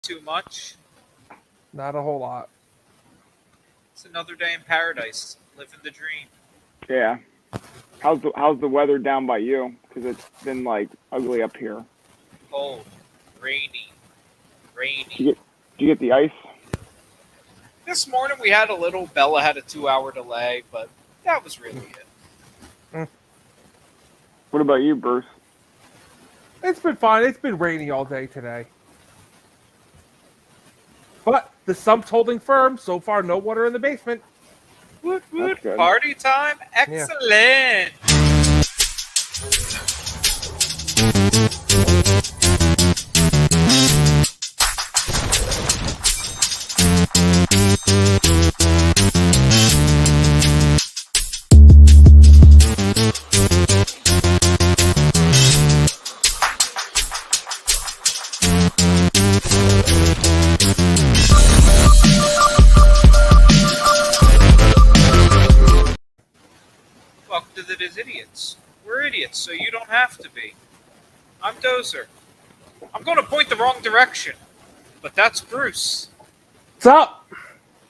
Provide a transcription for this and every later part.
Too much. Not a whole lot. It's another day in paradise, living the dream. Yeah. How's the weather down by you? Because it's been like ugly up here. Cold, rainy, Did you rainy. get did you get the ice? This morning we had a little. Bella had a 2 hour delay, but that was really it. Mm. What about you, Bruce? It's been fine. It's been rainy all day today. But the sump's holding firm. So far, no water in the basement. Woot That's woot! good. Party time! Yeah. Excellent. Welcome to the Diz Idiots. We're idiots, so you don't have to be. I'm Dozer. I'm going to point the wrong direction, but that's Bruce. What's up?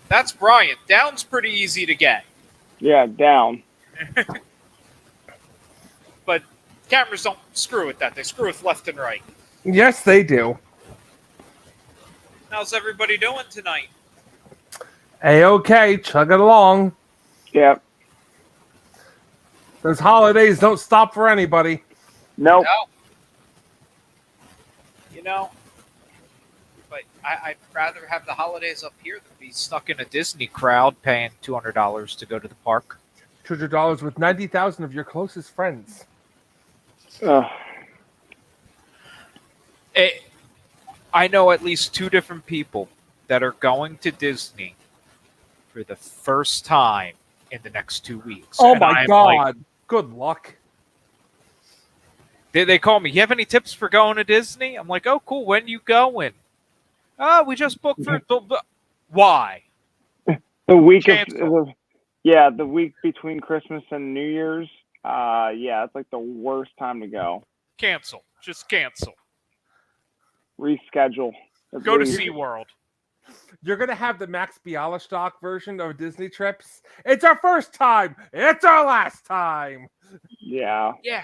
That's Brian. Down's pretty easy to get, Yeah, down. but cameras don't screw with that. They screw with left and right. Yes, they do. How's everybody doing tonight? A-okay. Chug it along. Yep. Those holidays don't stop for anybody. Nope. No. You know, but I'd rather have the holidays up here than be stuck in a Disney crowd paying $200 to go to the park. $200 with 90,000 of your closest friends. Ugh. I know at least two different people that are going to Disney for the first time in the next 2 weeks. Oh And my I'm God. like, Good luck. they call me. You have any tips for going to Disney? I'm like, oh, cool. When you going? Oh, we just booked for. Why? The week Cancel. the week between Christmas and New Year's. Yeah, it's like the worst time to go. Cancel. Just cancel. Reschedule. That's Go to what you- SeaWorld. You're going to have the Max Bialystock version of Disney trips. It's our first time. It's our last time. Yeah. Yeah.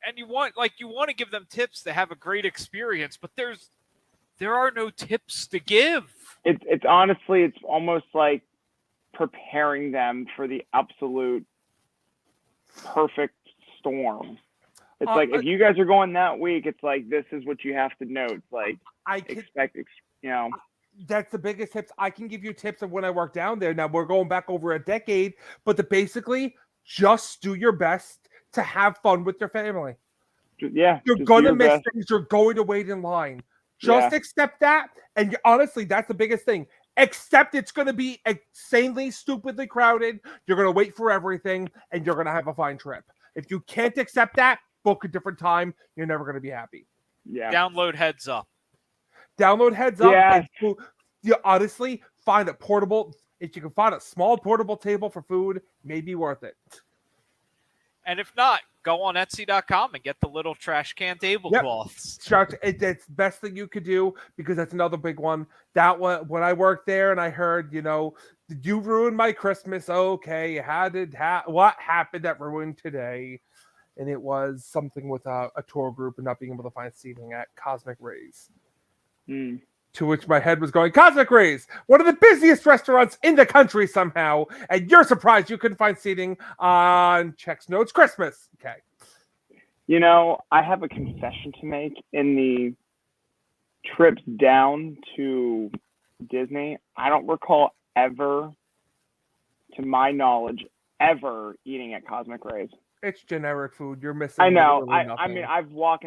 And you want to give them tips to have a great experience, but there are no tips to give. It's honestly, it's almost like preparing them for the absolute perfect storm. It's like if you guys are going that week, it's like this is what you have to know. It's like I can, that's the biggest tips. I can give you tips of when I work down there. Now we're going back over a decade, but basically just do your best to have fun with your family. Yeah, You're just going do to your miss best. things. You're going to wait in line. Just accept that. And honestly, that's the biggest thing. Accept it's going to be insanely, stupidly crowded. You're going to wait for everything, and you're going to have a fine trip. If you can't accept that, book a different time. You're never going to be happy. Yeah. Download Heads Up. Download Heads Up. Yeah. And you honestly find a portable. If you can find a small portable table for food, maybe worth it. And if not, go on Etsy.com and get the little trash can tablecloths. It's the best thing you could do because that's another big one. That one, when I worked there and I heard, did you ruin my Christmas? Okay, what happened that ruined today? And it was something with a tour group and not being able to find seating at Cosmic Rays. Mm. To which my head was going, Cosmic Rays, one of the busiest restaurants in the country somehow, and you're surprised you couldn't find seating on Chex Notes Christmas. Okay. I have a confession to make. In the trips down to Disney, I don't recall ever, to my knowledge, ever eating at Cosmic Rays. It's generic food. You're missing. I know. Nothing. I mean, I've walked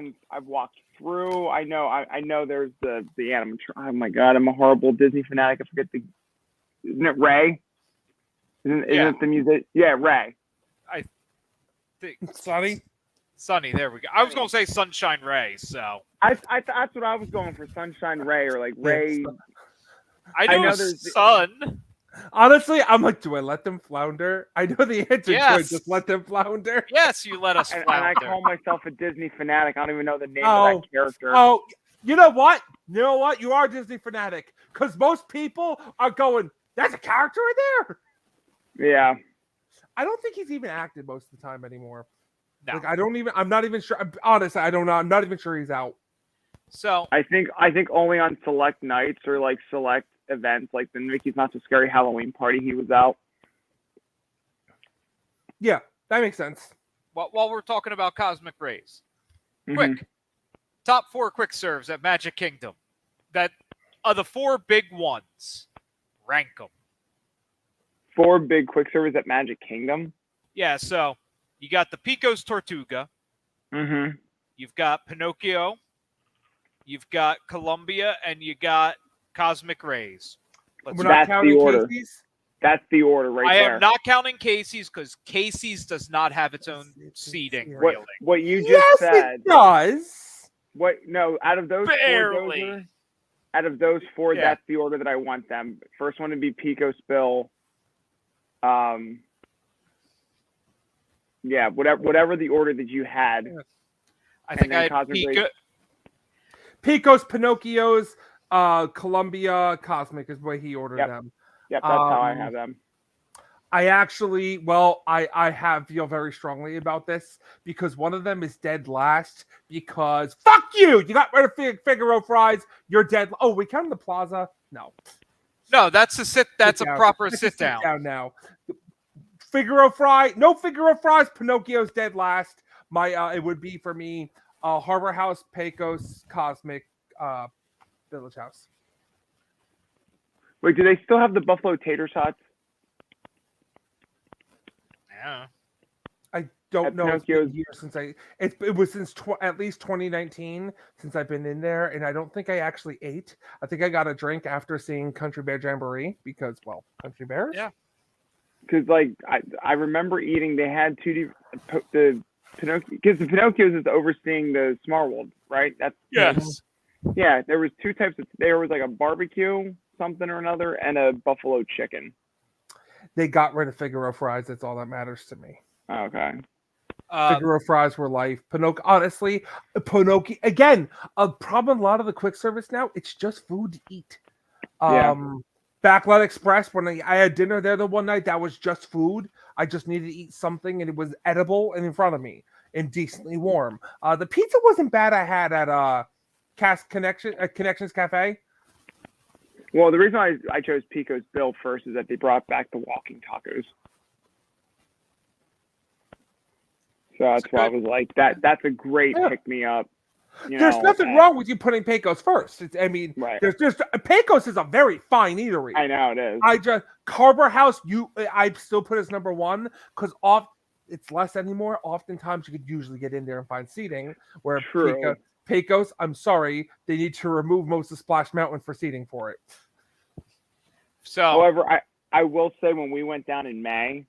through. I know. There's the animatronic. Oh my God, I'm a horrible Disney fanatic. I forget Isn't it Ray? Isn't it the music? Yeah, Ray. I think Sunny. There we go. I was going to say Sunshine Ray. So That's what I was going for. Sunshine Ray or like Ray. I know there's Sun. Honestly, I'm like, do I let them flounder? I know the answer to it. Yes. Just let them flounder. Yes, you let us And flounder. I call myself a Disney fanatic. I don't even know the name of Oh, that character. oh, you know what? You know what? You are a Disney fanatic because most people are going, "There's a character in there." Yeah. I don't think he's even acted most of the time anymore. No. Like, I'm not even sure. Honestly, I don't know. I'm not even sure he's out. So I think only on select nights or like select events, like the Mickey's Not So Scary Halloween party, he was out. Yeah, that makes sense. while we're talking about Cosmic Rays, Mhm. quick top 4 quick serves at Magic Kingdom. That are the 4 big ones. Rank them. 4 big quick servers at Magic Kingdom. Yeah, so you got the Pico's Tortuga. Mhm. You've got Pinocchio. You've got Columbia, and you got Cosmic Rays. We're not That's counting the order. Casey's. That's the order right I there. am not counting Casey's because Casey's does not have its own seating, What- really. What you just Yes, said. it does. What? No, out of those Barely. 4, Dozer, out of those 4, Yeah. that's the order that I want them. First one would be Pico Spill. Yeah, whatever the order that you had. I think then I had Cosmic Pico. Rays. Pico's, Pinocchio's, Columbia, Cosmic is the way he ordered Yep. them. Yep, that's how I have them. I actually, well, I feel very strongly about this because one of them is dead last because fuck you! You got rid of Figaro fries. You're dead. Oh, we count the Plaza? No. No, that's a sit. That's a down. proper That's sit down. now. Figaro fry, no Figaro fries. Pinocchio's dead last. My it would be for me. Harbor House, Pecos, Cosmic, Village House. Wait, do they still have the buffalo tater tots? Yeah. I don't At know. It's been Pinocchio's- years since it was since at least 2019 since I've been in there, and I don't think I actually ate. I think I got a drink after seeing Country Bear Jamboree because, well, Country Bears. Yeah. Because like I remember eating. They had the Pinocchio because the Pinocchio's is overseeing the Smart World, right? That's Yes. yeah. There was 2 types of. There was like a barbecue something or another and a buffalo chicken. They got rid of Figaro fries. That's all that matters to me. Okay. Figaro fries were life. Pinocchio, honestly, Pinocchio again. A problem. A lot of the quick service now. It's just food to eat. Yeah. Backlot Express. When I had dinner there the one night, that was just food. I just needed to eat something, and it was edible and in front of me and decently warm. The pizza wasn't bad. I had at Connections Cafe. Well, the reason I chose Pico's Bill first is that they brought back the walking tacos. So that's why I was like, that's a great pick me up. There's nothing wrong with you putting Pecos first. Right. There's just Pecos is a very fine eatery. I know it is. I just Harbor House. I still put as number one because it's less anymore. Oftentimes you could usually get in there and find seating. Where True. Pecos, I'm sorry, they need to remove most of Splash Mountain for seating for it. So, However, I will say when we went down in May,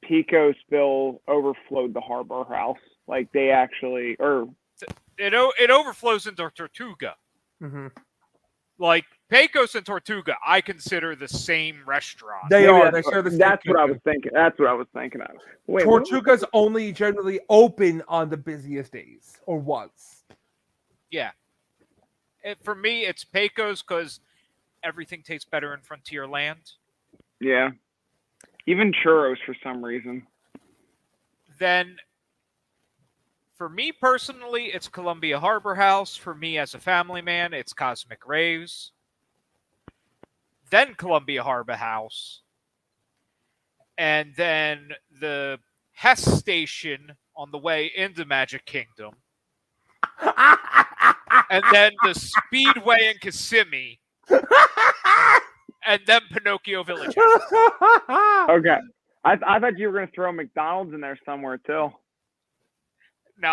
Pico Spill overflowed the Harbor House. Like they actually, it overflows into Tortuga. Mm-hmm. Like Pecos and Tortuga, I consider the same restaurant. They maybe are. That's, They share the same that's what I kitchen. was thinking. That's what I was thinking of. Wait, Tortuga's only generally open on the busiest days, or was. Yeah. For me, it's Pecos because everything tastes better in Frontierland. Yeah. Even churros for some reason. Then, for me personally, it's Columbia Harbor House. For me as a family man, it's Cosmic Rays. Then Columbia Harbor House. And then the Hess Station on the way into Magic Kingdom. And then the Speedway in Kissimmee. And then Pinocchio Village House. Okay. I thought you were going to throw McDonald's in there somewhere too. No,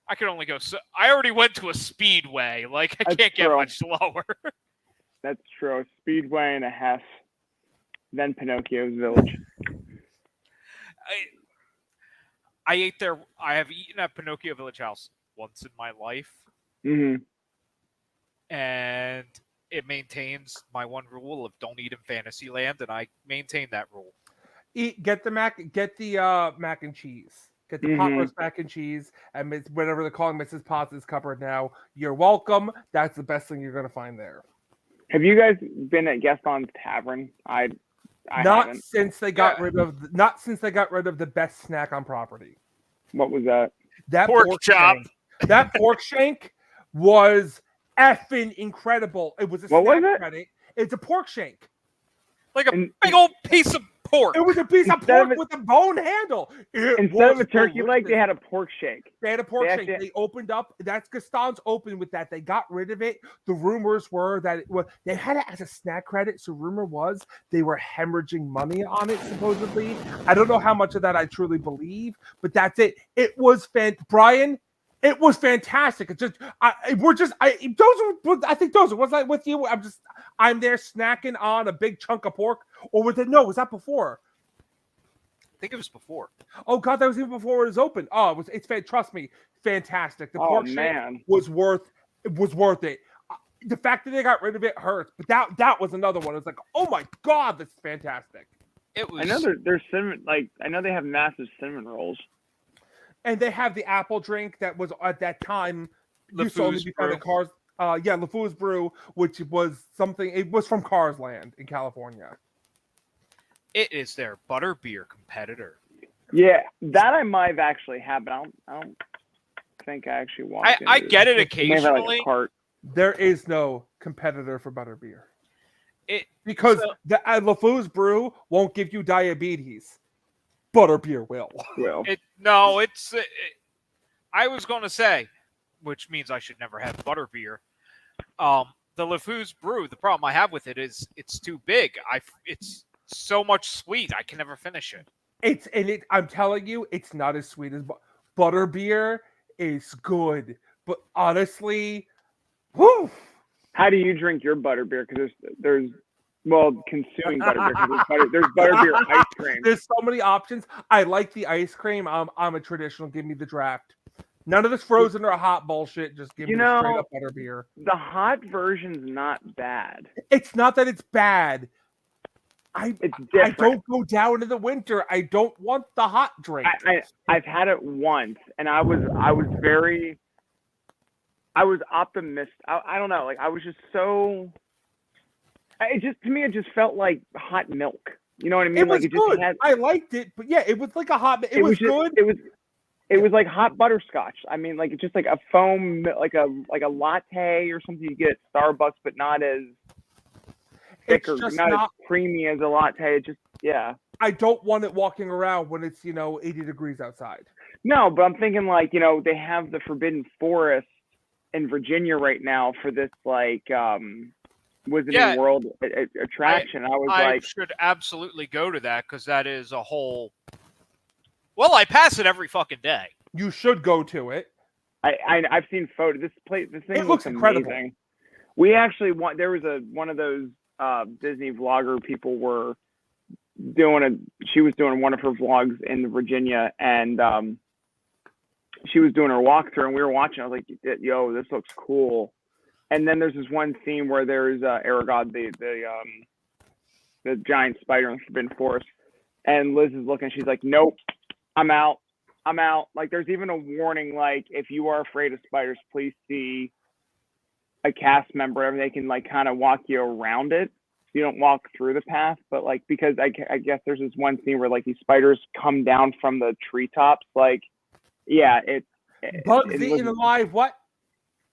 I could only go. So I already went to a Speedway. Like I That's can't get true. much lower. That's true. Speedway and a Hess. Then Pinocchio's Village. I ate there. I have eaten at Pinocchio Village House once in my life, Mm-hmm. and it maintains my one rule of don't eat in Fantasyland, and I maintain that rule. Get the mac and cheese. Get the pot Mhm. roast mac and cheese, and whatever they're calling Mrs. Potts' cupboard now. You're welcome. That's the best thing you're gonna find there. Have you guys been at Gaston's Tavern? I Not haven't. since they got rid of the best snack on property. What was that? That Pork chop. shank. That pork shank was effing incredible. It was a What was snack it? credit. It's a pork shank. Like a And- big old piece of pork. It was a piece of Instead of pork it- with a bone handle. Instead of a turkey leg, they had a pork shake. They had a pork They shank. actually- They opened up. That's Gaston's opened with that. They got rid of it. The rumors were that they had it as a snack credit. So rumor was they were hemorrhaging money on it. Supposedly, I don't know how much of that I truly believe, but that's it. It was Brian. It was fantastic. It's just I think those was I with you. I'm there snacking on a big chunk of pork, or was it? No, was that before? I think it was before. Oh God, that was even before it was open. Oh, it's trust me, fantastic. The pork shank man. was worth it. The fact that they got rid of it hurts, but that was another one. It's like, oh my God, this is fantastic. It was. I know there's cinnamon. Like I know they have massive cinnamon rolls. And they have the apple drink that was at that time used to only LeFou's be found Brew. at Cars. LeFou's Brew, which was something. It was from Cars Land in California. It is their butterbeer competitor. Yeah, that I might have actually had, but I don't think I actually walked. I get it Maybe occasionally. like a cart. There is no competitor for butterbeer. Because so- the LeFou's Brew won't give you diabetes. Butterbeer will. Well, I was going to say, which means I should never have butterbeer. The LeFou's Brew. The problem I have with it is it's too big. It's so much sweet. I can never finish it. I'm telling you, it's not as sweet as butterbeer is good. But honestly, whew, how do you drink your butterbeer? Because there's consuming butterbeer. 'Cause there's butterbeer ice cream. there's so many options. I like the ice cream. I'm a traditional. Give me the draft. None of this frozen or hot bullshit. Just give me the straight up butterbeer. The hot version's not bad. It's not that it's bad. It's I different. don't go down in the winter. I don't want the hot drink. I've had it once, and I was optimistic. I don't know. Like I was just so. To me, it just felt like hot milk. You know what I mean? It was like good. Had, I liked it, but yeah, it was like a hot. It was good. It was like hot butterscotch. I mean, like just like a foam, like a latte or something you get at Starbucks, but not as thick or not as creamy as a latte. It just I don't want it walking around when it's 80 degrees outside. No, but I'm thinking like they have the Forbidden Forest in Virginia right now for this like Wizarding World attraction. I should absolutely go to that because that is a whole. Well, I pass it every fucking day. You should go to it. I've seen photos. This thing it looks incredible. Amazing. We actually there was one of those Disney vlogger people were she was doing one of her vlogs in Virginia, and she was doing her walkthrough, and we were watching. I was like, yo, this looks cool. And then there's this one scene where there's Aragog, the giant spider in the Forbidden Forest, and Liz is looking. She's like, nope, I'm out. Like there's even a warning, like if you are afraid of spiders, please see a cast member. They can like kind of walk you around it. You don't walk through the path, but like because I guess there's this one scene where like these spiders come down from the treetops. Like, bugs eating alive. What?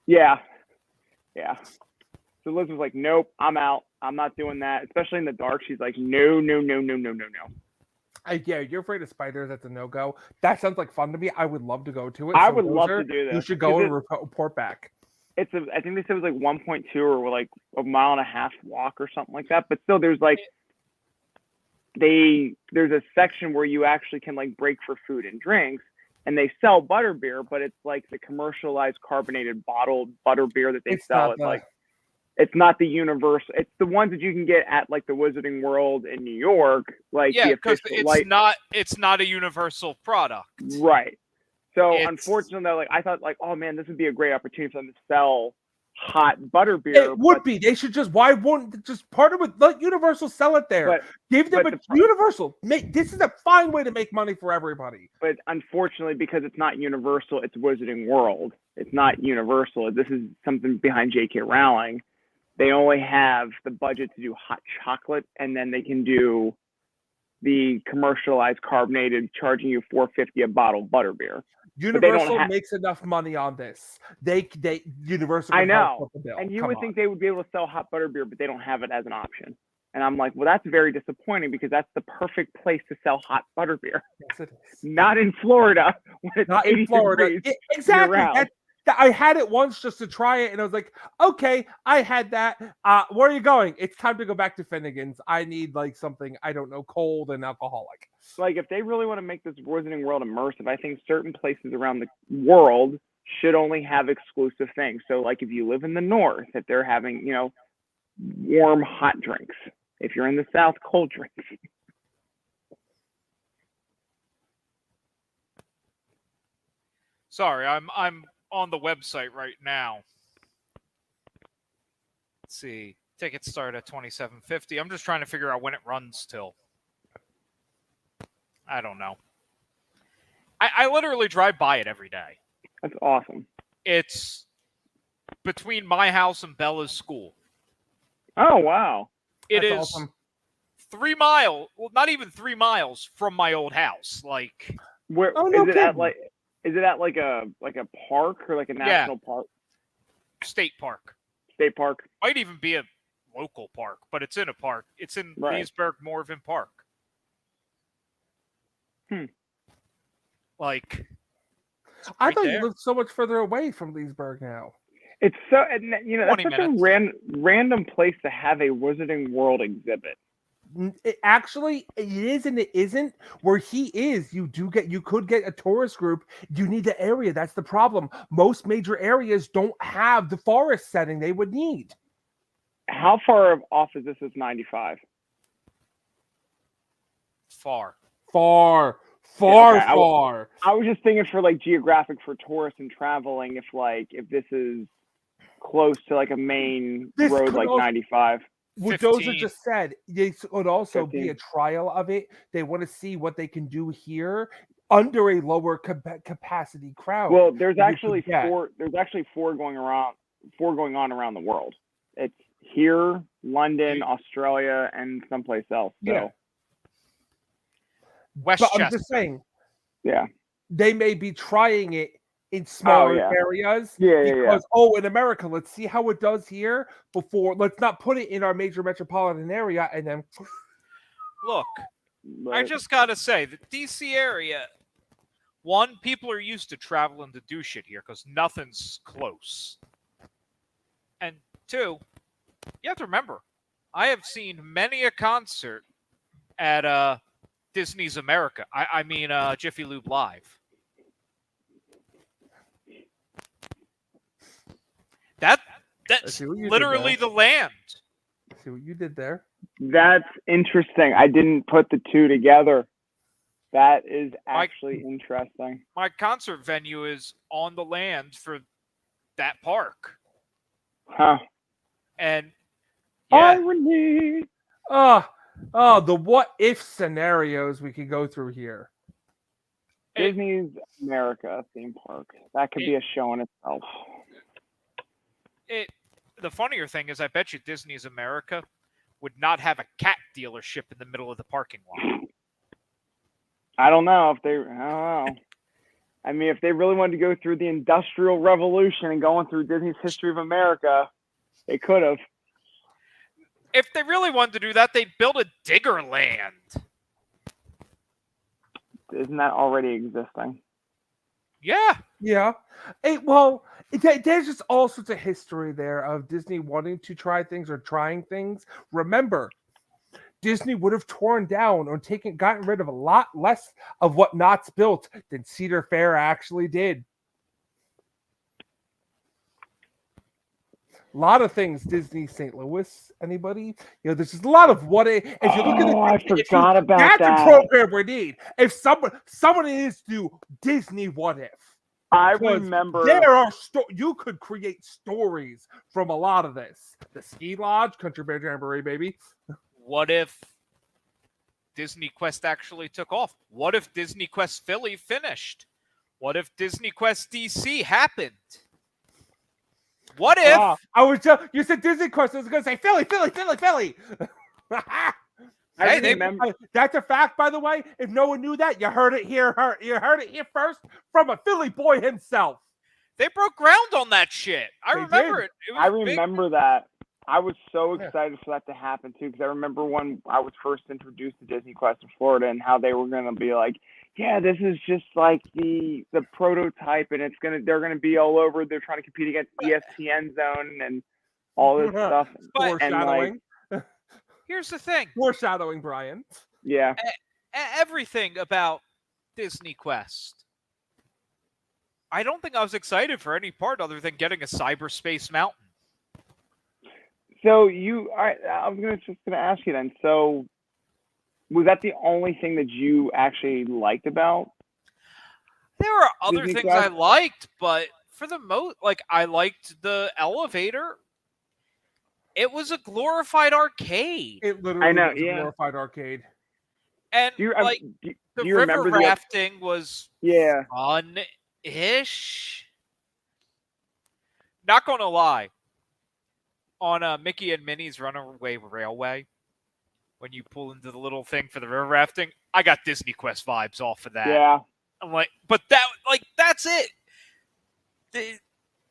Yeah. So Liz was like, nope, I'm out. I'm not doing that. Especially in the dark. She's like, no. Yeah, you're afraid of spiders. That's a no-go. That sounds like fun to me. I would love to go to it. I would love to do that. You should go and report back. I think they said it was like 1.2 or like a mile and a half walk or something like that. But still, there's like there's a section where you actually can like break for food and drinks, and they sell butterbeer, but it's like the commercialized carbonated bottled butterbeer that they sell at like. It's not the universal. It's the ones that you can get at like the Wizarding World in New York, like because it's not a universal product, right? So unfortunately, like I thought, like oh man, this would be a great opportunity for them to sell hot butterbeer. It would be. They should just. Why won't they just partner with? Let Universal sell it there. Give them Universal. This is a fine way to make money for everybody. But unfortunately, because it's not Universal, it's Wizarding World. It's not Universal. This is something behind J.K. Rowling. They only have the budget to do hot chocolate, and then they can do the commercialized carbonated, charging you $4.50 a bottle butterbeer. Universal makes enough money on this. They Universal. I know, and you would think they would be able to sell hot butterbeer, but they don't have it as an option. And I'm like, well, that's very disappointing because that's the perfect place to sell hot butterbeer. Yes, it is. Not in Florida. When it's not in Florida. Exactly. I had it once just to try it, and I was like, okay, I had that. Where are you going? It's time to go back to Finnegan's. I need like something, I don't know, cold and alcoholic. Like, if they really want to make this Wizarding World immersive, I think certain places around the world should only have exclusive things. So, like, if you live in the north, if they're having, warm, hot drinks. If you're in the south, cold drinks. Sorry, I'm on the website right now. Let's see. Tickets start at $27.50. I'm just trying to figure out when it runs till. I don't know. I literally drive by it every day. That's awesome. It's between my house and Bella's school. Oh, wow. It is awesome. 3 miles, well, not even 3 miles from my old house. Like, where is it at? Is it at like a park or like a national park? State park. State park. Might even be a local park, but it's in a park. It's in Leesburg Morven Park. Like, I thought you lived so much further away from Leesburg now. It's so, that's such a random place to have a Wizarding World exhibit. It is and it isn't. Where he is, you could get a tourist group. You need the area. That's the problem. Most major areas don't have the forest setting they would need. How far off is this? Is 95? Far. I was just thinking for like geographic for tourists and traveling. If this is close to like a main road like 95. What Dozer just said, it would also be a trial of it. They want to see what they can do here under a lower capacity crowd. Well, there's actually four. There's actually four going on around the world. It's here, London, Australia, and someplace else. So. Yeah. Westchester. But I'm just saying. Yeah. They may be trying it in smaller areas. Because in America, let's see how it does here before. Let's not put it in our major metropolitan area and then. Look, I just gotta say the DC area. One, people are used to traveling to do shit here because nothing's close. And two, you have to remember, I have seen many a concert at Disney's America. I mean Jiffy Lube Live. That's literally the land. See what you did there. That's interesting. I didn't put the two together. That is actually interesting. My concert venue is on the land for that park. Huh. And irony. The what if scenarios we could go through here. Disney's America theme park. That could be a show in itself. The funnier thing is, I bet you Disney's America would not have a cat dealership in the middle of the parking lot. I don't know. I mean, if they really wanted to go through the Industrial Revolution and going through Disney's History of America, they could have. If they really wanted to do that, they'd build a Diggerland. Isn't that already existing? Yeah. There's just all sorts of history there of Disney wanting to try things or trying things. Remember, Disney would have torn down or gotten rid of a lot less of what Knott's built than Cedar Fair actually did. A lot of things, Disney St. Louis, anybody? There's just a lot of what if you look at I forgot about that. That's a program we need. If somebody needs to do Disney what if. I Because remember. there are you could create stories from a lot of this. The ski lodge, Country Bear Jamboree, baby. What if Disney Quest actually took off? What if Disney Quest Philly finished? What if Disney Quest DC happened? What if? I was just you said Disney Quest. I was going to say Philly, Philly, Philly, Philly. I Hey, they- remember. That's a fact, by the way. If no one knew that, you heard it here. You heard it here first from a Philly boy himself. They broke ground on that shit. I They remember did. it. It was I big. remember that. I was so Yeah. excited for that to happen too, because I remember when I was first introduced to Disney Quest in Florida and how they were gonna be like, yeah, this is just like the prototype, and they're gonna be all over. They're trying to compete against ESPN Zone and all this stuff. But- Foreshadowing. Here's the thing. Foreshadowing, Brian. Yeah, Everything about Disney Quest. I don't think I was excited for any part other than getting a cyberspace mountain. so I was just gonna ask you then. So, was that the only thing that you actually liked about? There were other Disney things I Quest? liked, but for the most, like I liked the elevator. It was a glorified arcade, It literally know, was a yeah. glorified arcade. and Do you like do the you river remember rafting was Yeah. fun-ish. Not gonna lie, on Mickey and Minnie's Runaway Railway, when you pull into the little thing for the river rafting, I got Disney Quest vibes off of that. Yeah. I'm like, but that's it.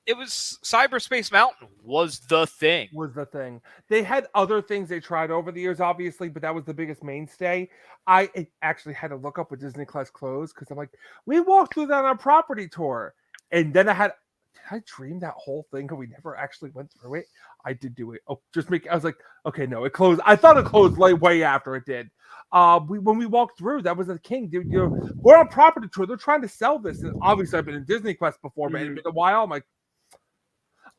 It was Cyberspace Mountain was the thing. Was the thing. They had other things they tried over the years, obviously, but that was the biggest mainstay. I actually had to look up what Disney Quest closed because I'm like, we walked through that on our property tour. And then did I dream that whole thing and we never actually went through it? I did do it. Oh, I was like, okay, no, it closed. I thought it closed way after it did. When we walked through, that was the king. Dude, we're on a property tour. They're trying to sell this. And obviously, I've been in Disney Quest before, but it's been a while. I'm like,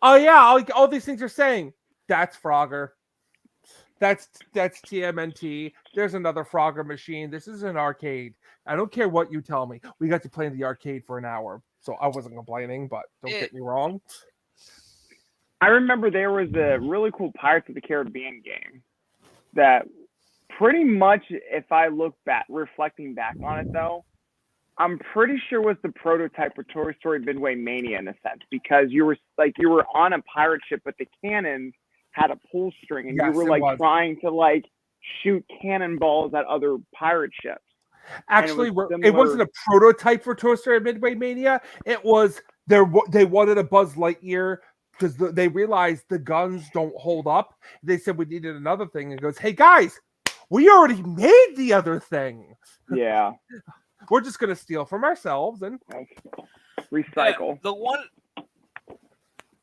oh yeah, all these things you're saying. That's Frogger. That's TMNT. There's another Frogger machine. This is an arcade. I don't care what you tell me. We got to play in the arcade for an hour, so I wasn't complaining. But don't get me wrong. I remember there was a really cool Pirates of the Caribbean game that pretty much, if I look back, reflecting back on it though, I'm pretty sure was the prototype for Toy Story Midway Mania in a sense, because you were on a pirate ship, but the cannons had a pull string, and Yes, you were it like was. trying to like shoot cannonballs at other pirate ships. Actually, was it wasn't similar- a prototype for Toy Story Midway Mania. It was they wanted a Buzz Lightyear because they realized the guns don't hold up. They said we needed another thing. And it goes, hey guys, we already made the other thing. Yeah, We're just gonna steal from ourselves and recycle.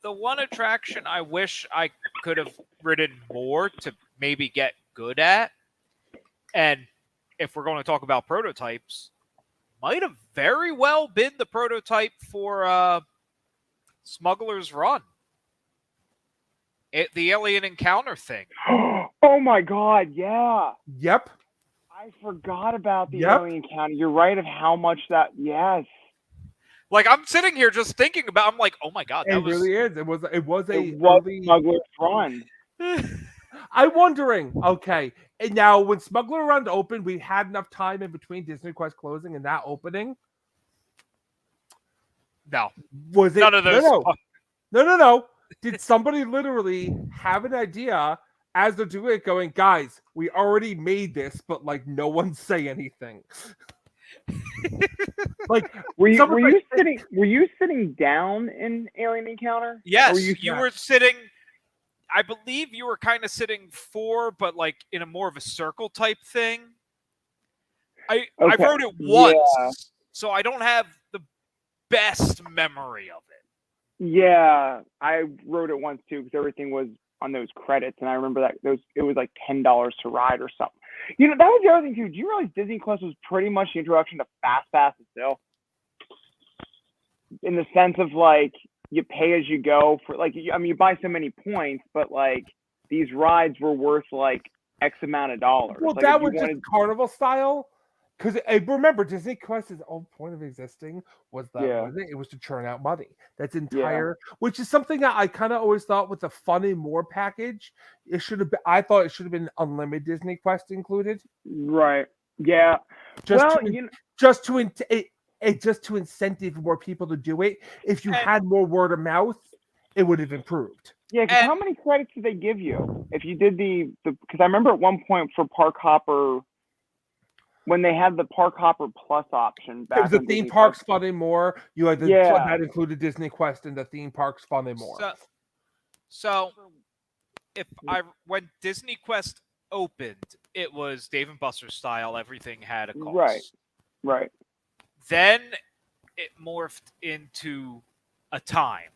The one attraction I wish I could have ridden more to maybe get good at, and if we're going to talk about prototypes, might have very well been the prototype for Smuggler's Run. The alien encounter thing. Oh my God! Yeah. yep. I forgot about the Yep. alien encounter. You're right of how much that. Yes, Like I'm sitting here just thinking about. I'm like, oh my god, that It really is. It was a it was early. Smuggler's Run. I'm wondering. Okay, and now when Smuggler Run opened, we had enough time in between Disney Quest closing and that opening. No, Was it none of those. No. Did somebody literally have an idea as they're doing it, going, guys, we already made this, but like no one say anything. Like Were you Someone like- sitting down in Alien Encounter? Yes, Or you sat- were sitting. I believe you were kind of sitting but like in a more of a circle type thing. I Okay, wrote it once, yeah. so I don't have the best memory of it. Yeah, I wrote it once too because everything was on those credits, and I remember that it was like $10 to ride or something. You know, that was the other thing too. Do you realize Disney Quest was pretty much the introduction to Fast Pass still? In the sense of like you pay as you go for you buy so many points, but like these rides were worth like X amount of dollars. well, Like, that if you was just wanted- carnival style. Because remember, Disney Quest's whole point of existing was that Yeah. wasn't it? It was to churn out money. That's entire, which is something that I kind of always thought with the Fun and More package, it should have been. I thought it should have been unlimited Disney Quest included, Right. Yeah. just Well, to just to just to incentive more people to do it. If you And- had more word of mouth, it would have improved. yeah, because And- how many credits did they give you if you did the? Because I remember at one point for Park Hopper, when they had the Park Hopper Plus option back It was the on theme Disney parks Plus. Fun and More. You had Yeah. that included Disney Quest and the theme parks Fun and More. So when Disney Quest opened, it was Dave and Buster's style. Everything had a cost. Right. Then it morphed into a time.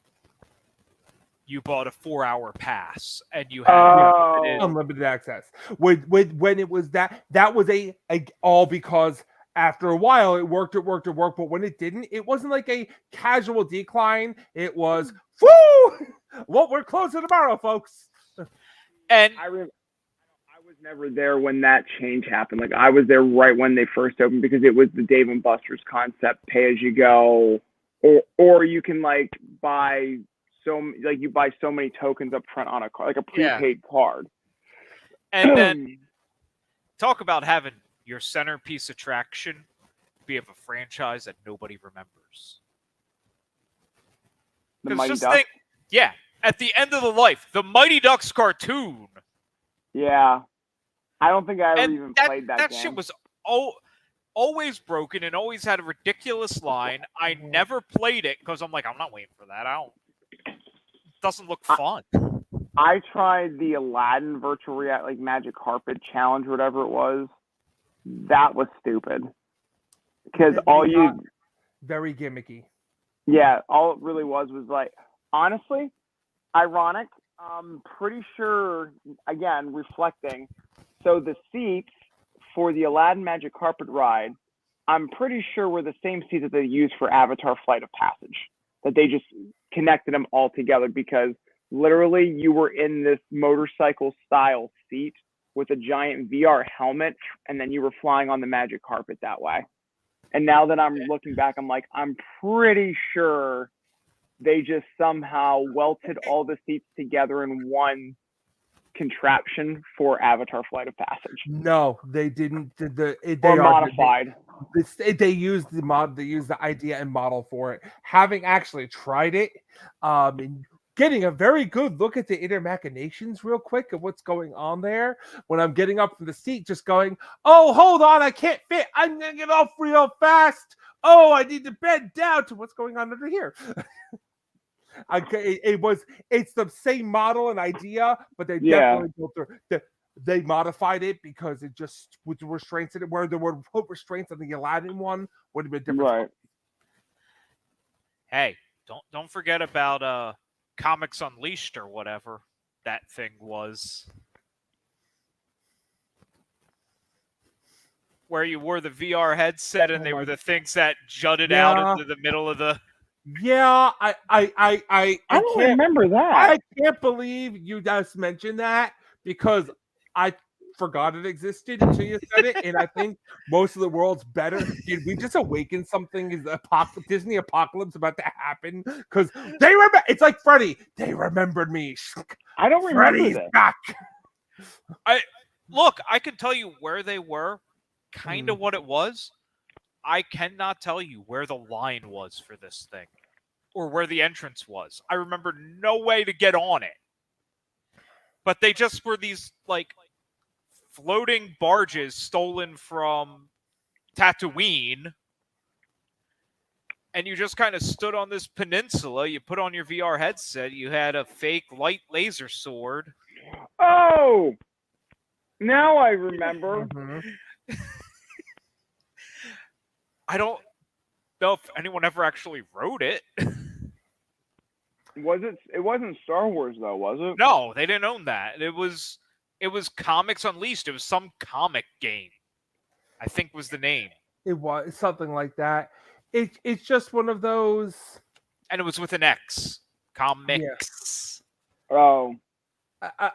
You bought a 4-hour pass, and you had Unlimited access. When it was that was a all because after a while it worked. But when it didn't, it wasn't like a casual decline. It was whoo! Well, we're closing tomorrow, folks. And I was never there when that change happened. Like I was there right when they first opened because it was the Dave and Buster's concept, pay as you go, or you can like buy you buy so many tokens up front on a card, like a prepaid card. And then talk about having your centerpiece attraction be of a franchise that nobody remembers. The 'Cause Mighty just Ducks. think, yeah, at the end of the life, the Mighty Ducks cartoon. Yeah. I don't think I ever And even played that game. shit was always broken and always had a ridiculous line. I never played it because I'm like, I'm not waiting for that. Doesn't look fun. I tried the Aladdin virtual reality, like Magic Carpet Challenge, whatever it was. That was stupid. Because very gimmicky. Yeah, all it really was like, honestly, ironic. I'm pretty sure, again, reflecting. So the seats for the Aladdin Magic Carpet ride, I'm pretty sure were the same seats that they used for Avatar Flight of Passage. That they just connected them all together because literally you were in this motorcycle style seat with a giant VR helmet, and then you were flying on the magic carpet that way. And now that I'm looking back, I'm like, I'm pretty sure they just somehow welted all the seats together in one contraption for Avatar Flight of Passage. No, they didn't. They modified. They used the mod. They used the idea and model for it. Having actually tried it, and getting a very good look at the inner machinations real quick of what's going on there. When I'm getting up from the seat, just going, "Oh, hold on, I can't fit. I'm gonna get off real fast. Oh, I need to bend down to what's going on under here." It's the same model and idea, but they definitely built they modified it because it just with the restraints in it, where there were put restraints on the Aladdin one would have been different. Right. Hey, don't forget about Comics Unleashed or whatever that thing was. Where you wore the VR headset and they were the things that jutted out into the middle of the. Yeah, I don't can't remember that. I can't believe you just mentioned that because I forgot it existed until you said it, and I think most of the world's better. Did we just awaken something? Is the Disney apocalypse about to happen? Because they remember. It's like Freddy. They remembered me. I don't remember Freddy's that. back. I can tell you where they were, kind of what it was. I cannot tell you where the line was for this thing or where the entrance was. I remember no way to get on it. But they just were these like floating barges stolen from Tatooine. And you just kind of stood on this peninsula. You put on your VR headset. You had a fake light laser sword. Oh! Now I remember. I don't know if anyone ever actually wrote it. It wasn't Star Wars though, was it? No, they didn't own that. It was Comics Unleashed. It was some comic game, I think was the name. It was something like that. It's just one of those. And it was with an X. Comics. Oh.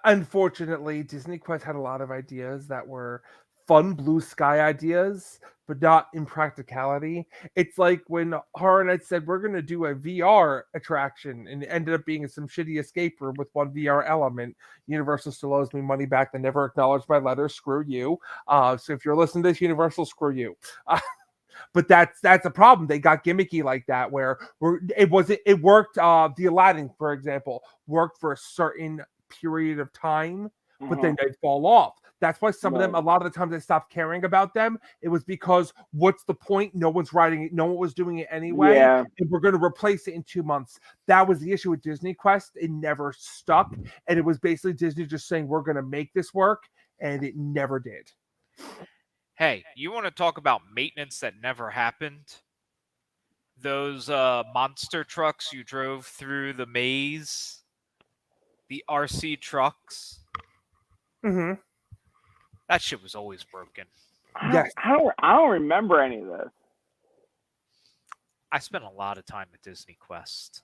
Unfortunately, Disney Quest had a lot of ideas that were fun blue sky ideas, but not in practicality. It's like when Horror Nights said we're going to do a VR attraction, and it ended up being some shitty escape room with one VR element. Universal still owes me money back. They never acknowledged my letter. Screw you. So if you're listening to this, Universal, screw you. But that's a problem. They got gimmicky like that, where it worked. The Aladdin, for example, worked for a certain period of time, but then they'd fall off. That's why some of them, a lot of the times, they stopped caring about them. It was because what's the point? No one's writing it. No one was doing it anyway. Yeah. And we're going to replace it in 2 months. That was the issue with Disney Quest. It never stuck, and it was basically Disney just saying we're going to make this work, and it never did. Hey, you want to talk about maintenance that never happened? Those monster trucks you drove through the maze, the RC trucks. Mm-hmm. That shit was always broken. Yes. I don't remember any of this. I spent a lot of time at Disney Quest,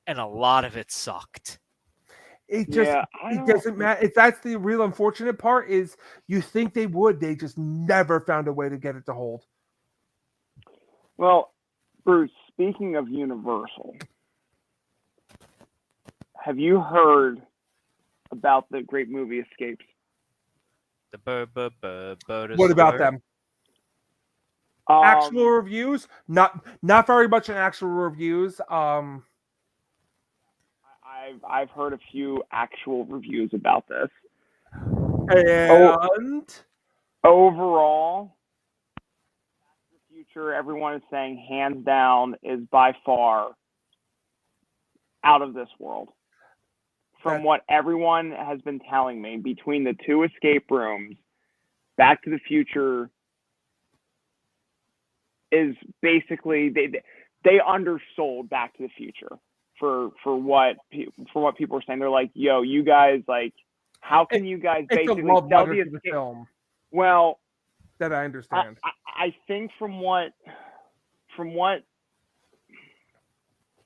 and a lot of it sucked. It doesn't matter. If that's the real unfortunate part, is you think they would, they just never found a way to get it to hold. Well, Bruce, speaking of Universal, have you heard about the great movie Escapes? What about them? Actual reviews? Not very much in actual reviews. I've heard a few actual reviews about this. And overall, Back to the Future, everyone is saying hands down is by far out of this world. From what everyone has been telling me, between the two escape rooms, Back to the Future is basically they undersold Back to the Future. For what people are saying. They're like, yo, you guys, like, how can you guys basically sell the escape film? Well, that I understand. I think from what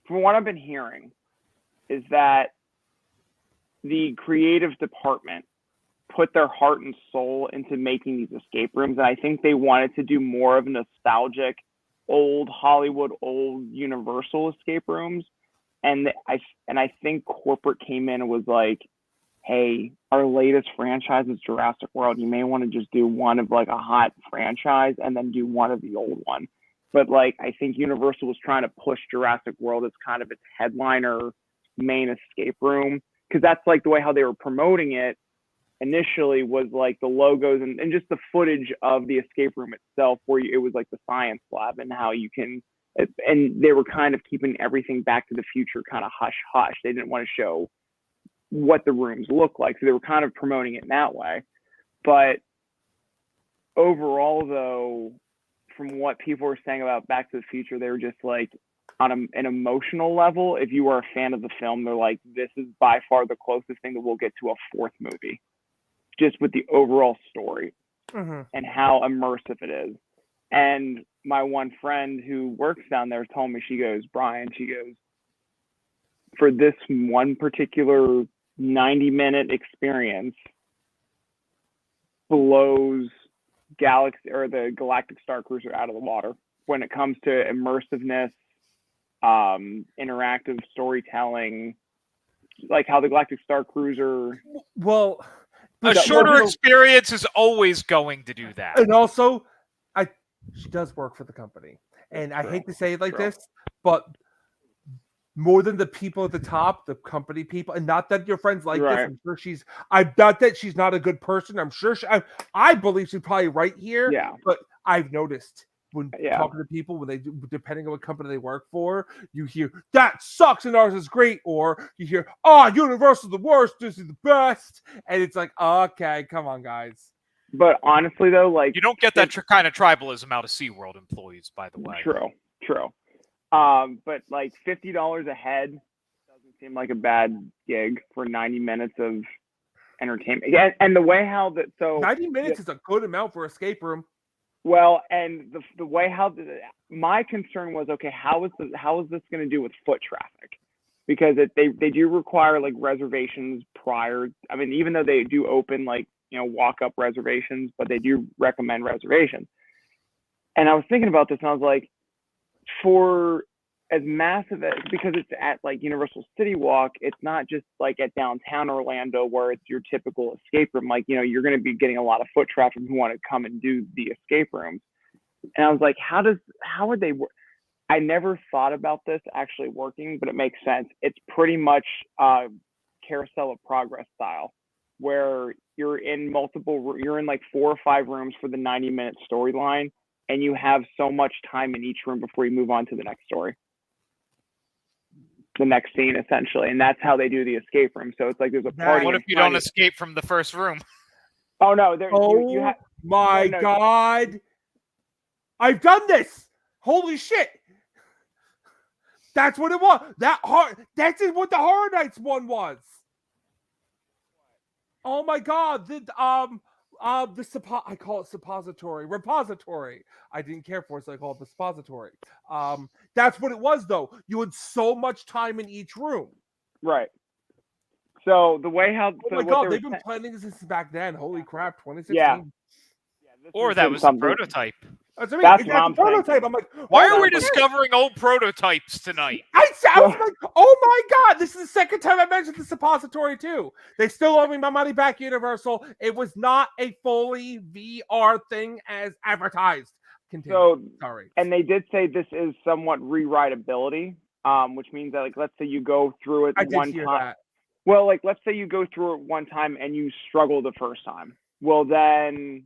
I've been hearing is that the creative department put their heart and soul into making these escape rooms, and I think they wanted to do more of nostalgic, old Hollywood, old Universal escape rooms. And I think corporate came in and was like, hey, our latest franchise is Jurassic World. You may want to just do one of like a hot franchise and then do one of the old one. But like, I think Universal was trying to push Jurassic World as kind of its headliner main escape room. Because that's like the way how they were promoting it initially, was like the logos and just the footage of the escape room itself, where it was like the science lab and how you can. And they were kind of keeping everything Back to the Future kind of hush-hush. They didn't want to show what the rooms look like. So they were kind of promoting it in that way. But overall, though, from what people were saying about Back to the Future, they were just like, on an emotional level, if you are a fan of the film, they're like, this is by far the closest thing that we'll get to a fourth movie. Just with the overall story and how immersive it is. And my one friend who works down there told me, she goes, Brian, for this one particular 90-minute experience, blows Galaxy or the Galactic Star Cruiser out of the water when it comes to immersiveness, interactive storytelling, like how the Galactic Star Cruiser. Well, a shorter experience is always going to do that. And also, she does work for the company. And I hate to say it like this, but more than the people at the top, the company people, and not that your friends like this. I'm sure I doubt that she's not a good person. I'm sure I believe she's probably right here. Yeah. But I've noticed when talking to people, when they do, depending on what company they work for, you hear that sucks and ours is great, or you hear, Universal's the worst, this is the best, and it's like, okay, come on, guys. But honestly, though, like, you don't get that kind of tribalism out of SeaWorld employees, by the way. True. But like $50 a head doesn't seem like a bad gig for 90 minutes of entertainment. Yeah, and the way how that 90 minutes is a good amount for escape room. Well, and the way how my concern was, okay, how is this going to do with foot traffic? Because they do require like reservations prior. I mean, even though they do open like walk-up reservations, but they do recommend reservations. And I was thinking about this, and I was like, for as massive as, because it's at like Universal City Walk, it's not just like at downtown Orlando where it's your typical escape room. Like, you're going to be getting a lot of foot traffic who want to come and do the escape rooms. And I was like, how would they work? I never thought about this actually working, but it makes sense. It's pretty much Carousel of Progress style, where you're in like 4 or 5 rooms for the 90-minute storyline, and you have so much time in each room before you move on to the next story, the next scene, essentially. And that's how they do the escape room. So it's like there's a party. What if you don't escape from the first room? Oh no! My God! I've done this. Holy shit! That's what it was. That's what the Horror Nights one was. Oh my God! I call it repository. I didn't care for it, so I call it the suppository. That's what it was, though. You had so much time in each room. Right. So the way how oh my God, they've been planning this since back then. Holy crap, 2016. Yeah. Or that was the prototype. That's what I mean. That's a prototype. I'm like, why are we discovering old prototypes tonight? I was like, oh my God, this is the second time I mentioned the suppository too. They still owe me my money back, Universal. It was not a fully VR thing as advertised. Continue. So, sorry. And they did say this is somewhat rewritability, which means that, like, let's say you go through it one time. That. Well, like, let's say you go through it one time and you struggle the first time. Well, then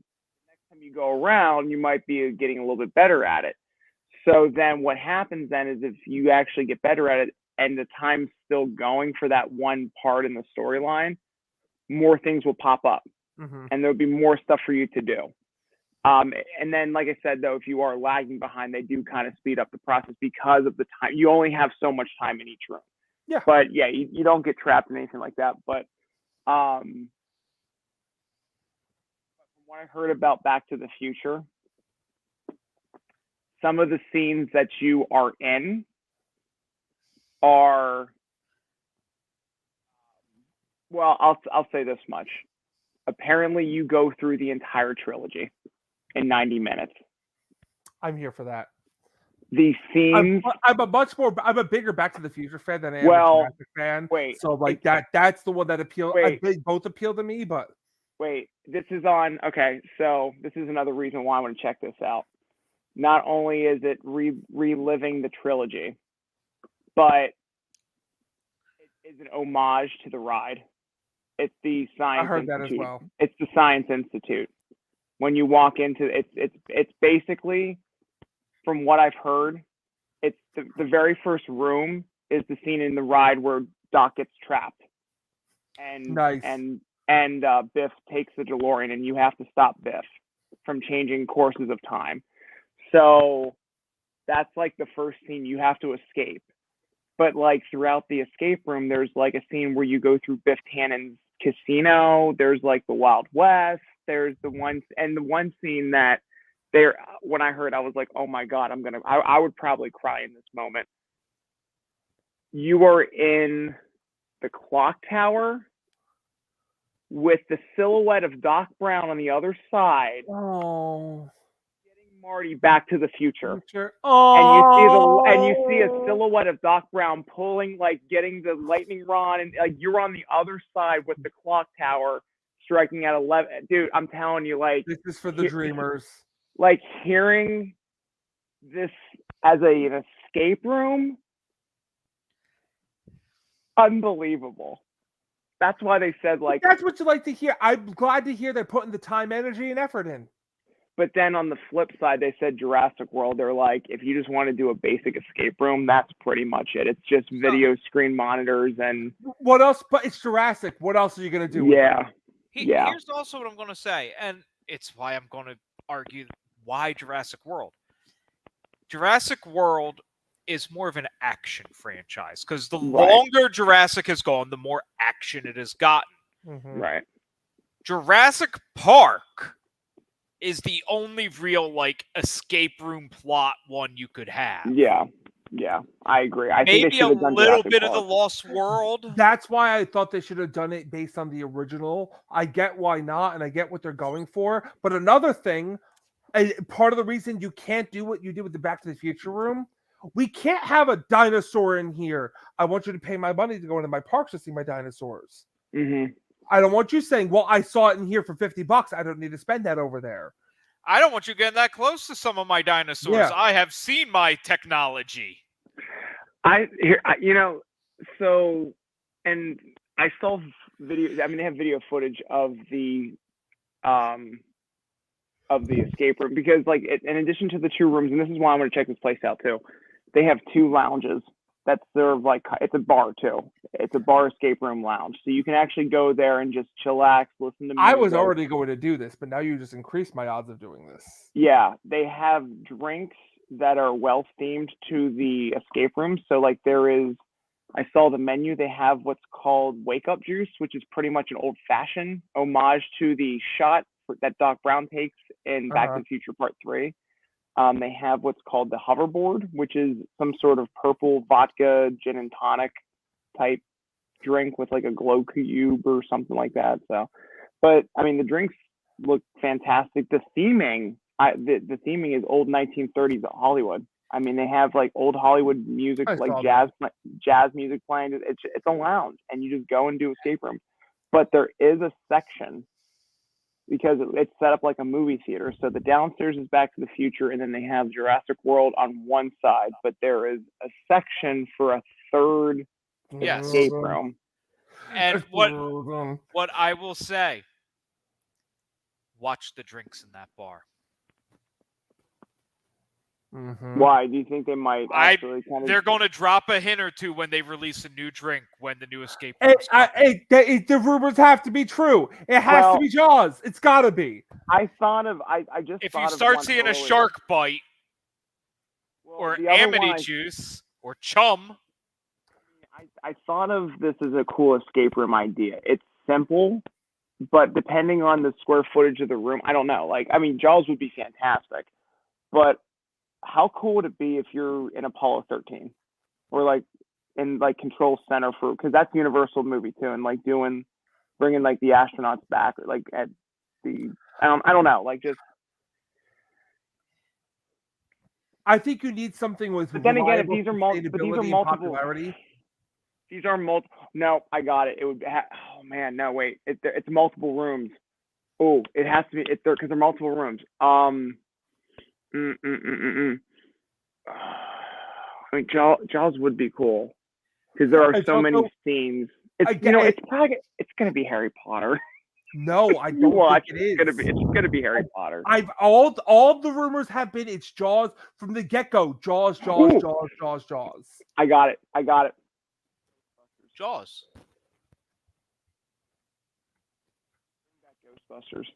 you go around, you might be getting a little bit better at it. So then what happens then is if you actually get better at it and the time's still going for that one part in the storyline, more things will pop up and there'll be more stuff for you to do. And then, like I said, though, if you are lagging behind, they do kind of speed up the process because of the time. You only have so much time in each room. Yeah. But yeah, you don't get trapped in anything like that. But from what I heard about Back to the Future, some of the scenes that you are in are, well, I'll say this much. Apparently, you go through the entire trilogy in 90 minutes. I'm here for that. The scenes. I'm a bigger Back to the Future fan than I am a Jurassic fan. Wait. So like that's the one that appealed. They both appeal to me, but. Wait, this is on. Okay, so this is another reason why I want to check this out. Not only is it reliving the trilogy, but it is an homage to the ride. It's the Science I heard Institute. that as well. It's the Science Institute. When you walk into it's basically, from what I've heard, it's the very first room is the scene in the ride where Doc gets trapped, and Biff takes the DeLorean, and you have to stop Biff from changing courses of time. So that's like the first scene you have to escape. But like throughout the escape room, there's like a scene where you go through Biff Tannen's casino. There's like the Wild West. There's the one scene that when I heard, I was like, oh my God, I would probably cry in this moment. You are in the clock tower with the silhouette of Doc Brown on the other side. Oh. Getting Marty back to the future. Oh. And you see a silhouette of Doc Brown pulling, like getting the lightning rod, and like you're on the other side with the clock tower striking at 11. Dude, I'm telling you, like, this is for the dreamers. Like hearing this as an escape room, unbelievable. That's why they said, like, that's what you like to hear. I'm glad to hear they're putting the time, energy, and effort in. But then on the flip side, they said Jurassic World. They're like, if you just want to do a basic escape room, that's pretty much it. It's just video screen monitors and what else? But it's Jurassic. What else are you gonna do? Yeah, Here's also what I'm going to say, and it's why I'm going to argue why Jurassic World. Jurassic World is more of an action franchise because the longer Jurassic has gone, the more action it has gotten. Right. Jurassic Park is the only real like escape room plot one you could have. Yeah. Yeah, I agree. I think they Maybe should a have done little Jurassic bit of the Park. Lost World. That's why I thought they should have done it based on the original. I get why not, and I get what they're going for. But another thing, part of the reason you can't do what you did with the Back to the Future room, we can't have a dinosaur in here. I want you to pay my money to go into my parks to see my dinosaurs. Mm-hmm. I don't want you saying, well, I saw it in here for $50. I don't need to spend that over there. I don't want you getting that close to some of my dinosaurs. Yeah. I have seen my technology. So, and I saw video. I mean, they have video footage of the escape room because, like, in addition to the 2 rooms, and this is why I'm going to check this place out too. They have 2 lounges that serve like it's a bar too. It's a bar escape room lounge, so you can actually go there and just chillax, listen to music. I was already going to do this, but now you just increased my odds of doing this. Yeah, they have drinks that are well themed to the escape room. So like I saw the menu. They have what's called Wake Up Juice, which is pretty much an old fashioned homage to the shot that Doc Brown takes in Back to the Future Part 3. They have what's called the hoverboard, which is some sort of purple vodka gin and tonic type drink with like a glow cube or something like that. So, but I mean, the drinks look fantastic. The theming, the theming is old 1930s Hollywood. I mean, they have like old Hollywood music, like jazz music playing. It's a lounge, and you just go and do escape room. But there is a section because it's set up like a movie theater. So the downstairs is Back to the Future, and then they have Jurassic World on one side. But there is a section for a third escape room. And what I will say, watch the drinks in that bar. Mm-hmm. Why do you think they might actually kind of? They're going to drop a hint or two when they release a new drink when the new escape room. The rumors have to be true. It has to be Jaws. It's got to be. I just if you start seeing a shark bite, or amity juice, or chum. I thought of this as a cool escape room idea. It's simple, but depending on the square footage of the room, I don't know. Like, I mean, Jaws would be fantastic, but how cool would it be if you're in Apollo 13 or like in like Control Center because that's Universal movie too, and like bringing like the astronauts back or like at the I don't know, like just. I think you need something with. But then again, if these are multiple popularity. These are multiple. No, I got it. It would. Oh man, no wait. It's multiple rooms. Oh, it has to be. It's there because they're multiple rooms. I mean, Jaws would be cool because there are so many scenes. It's gonna be Harry Potter. No, I don't think it is. It's gonna be Harry Potter. All the rumors have been it's Jaws from the get-go. Jaws. I got it. Jaws. Ghostbusters.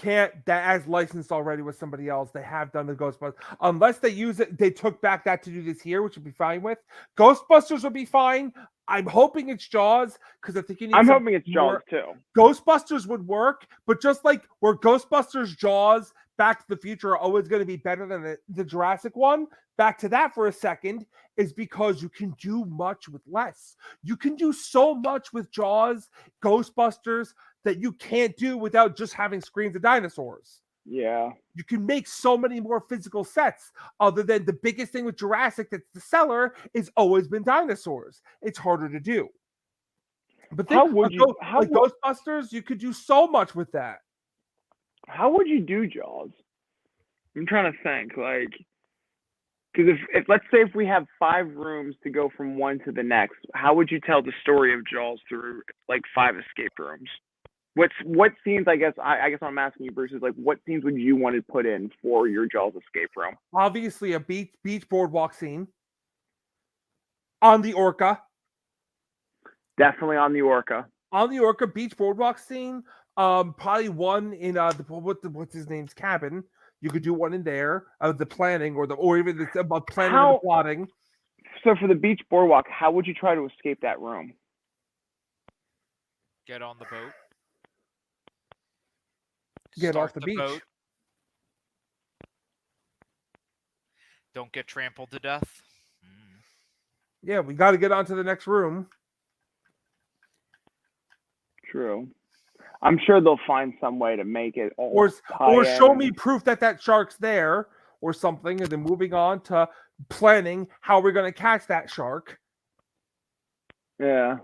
That as licensed already with somebody else. They have done the Ghostbusters. Unless they use it, they took back that to do this here, which would be fine with. Ghostbusters would be fine. I'm hoping it's Jaws because I think you need. I'm hoping it's Jaws too. Ghostbusters would work, but just like where Ghostbusters, Jaws, Back to the Future are always going to be better than the Jurassic one. Back to that for a second is because you can do much with less. You can do so much with Jaws, Ghostbusters that you can't do without just having screens of dinosaurs. Yeah. You can make so many more physical sets other than the biggest thing with Jurassic that's the seller is always been dinosaurs. It's harder to do. But Ghostbusters, you could do so much with that. How would you do Jaws? I'm trying to think, like, because if let's say if we have 5 rooms to go from one to the next, how would you tell the story of Jaws through like 5 escape rooms? What scenes? I guess what I'm asking you, Bruce, is like what scenes would you want to put in for your Jaws escape room? Obviously, a beach boardwalk scene on the Orca. Definitely on the Orca. On the Orca beach boardwalk scene. Probably one in what's his name's cabin. You could do one in there. The planning or even the planning and the plotting. So for the beach boardwalk, how would you try to escape that room? Get on the boat. Get off the beach. Boat. Don't get trampled to death. Yeah, we got to get on to the next room. True. I'm sure they'll find some way to make it all Or tie show in. me proof that shark's there or something, and then moving on to planning how we're going to catch that shark. Yeah.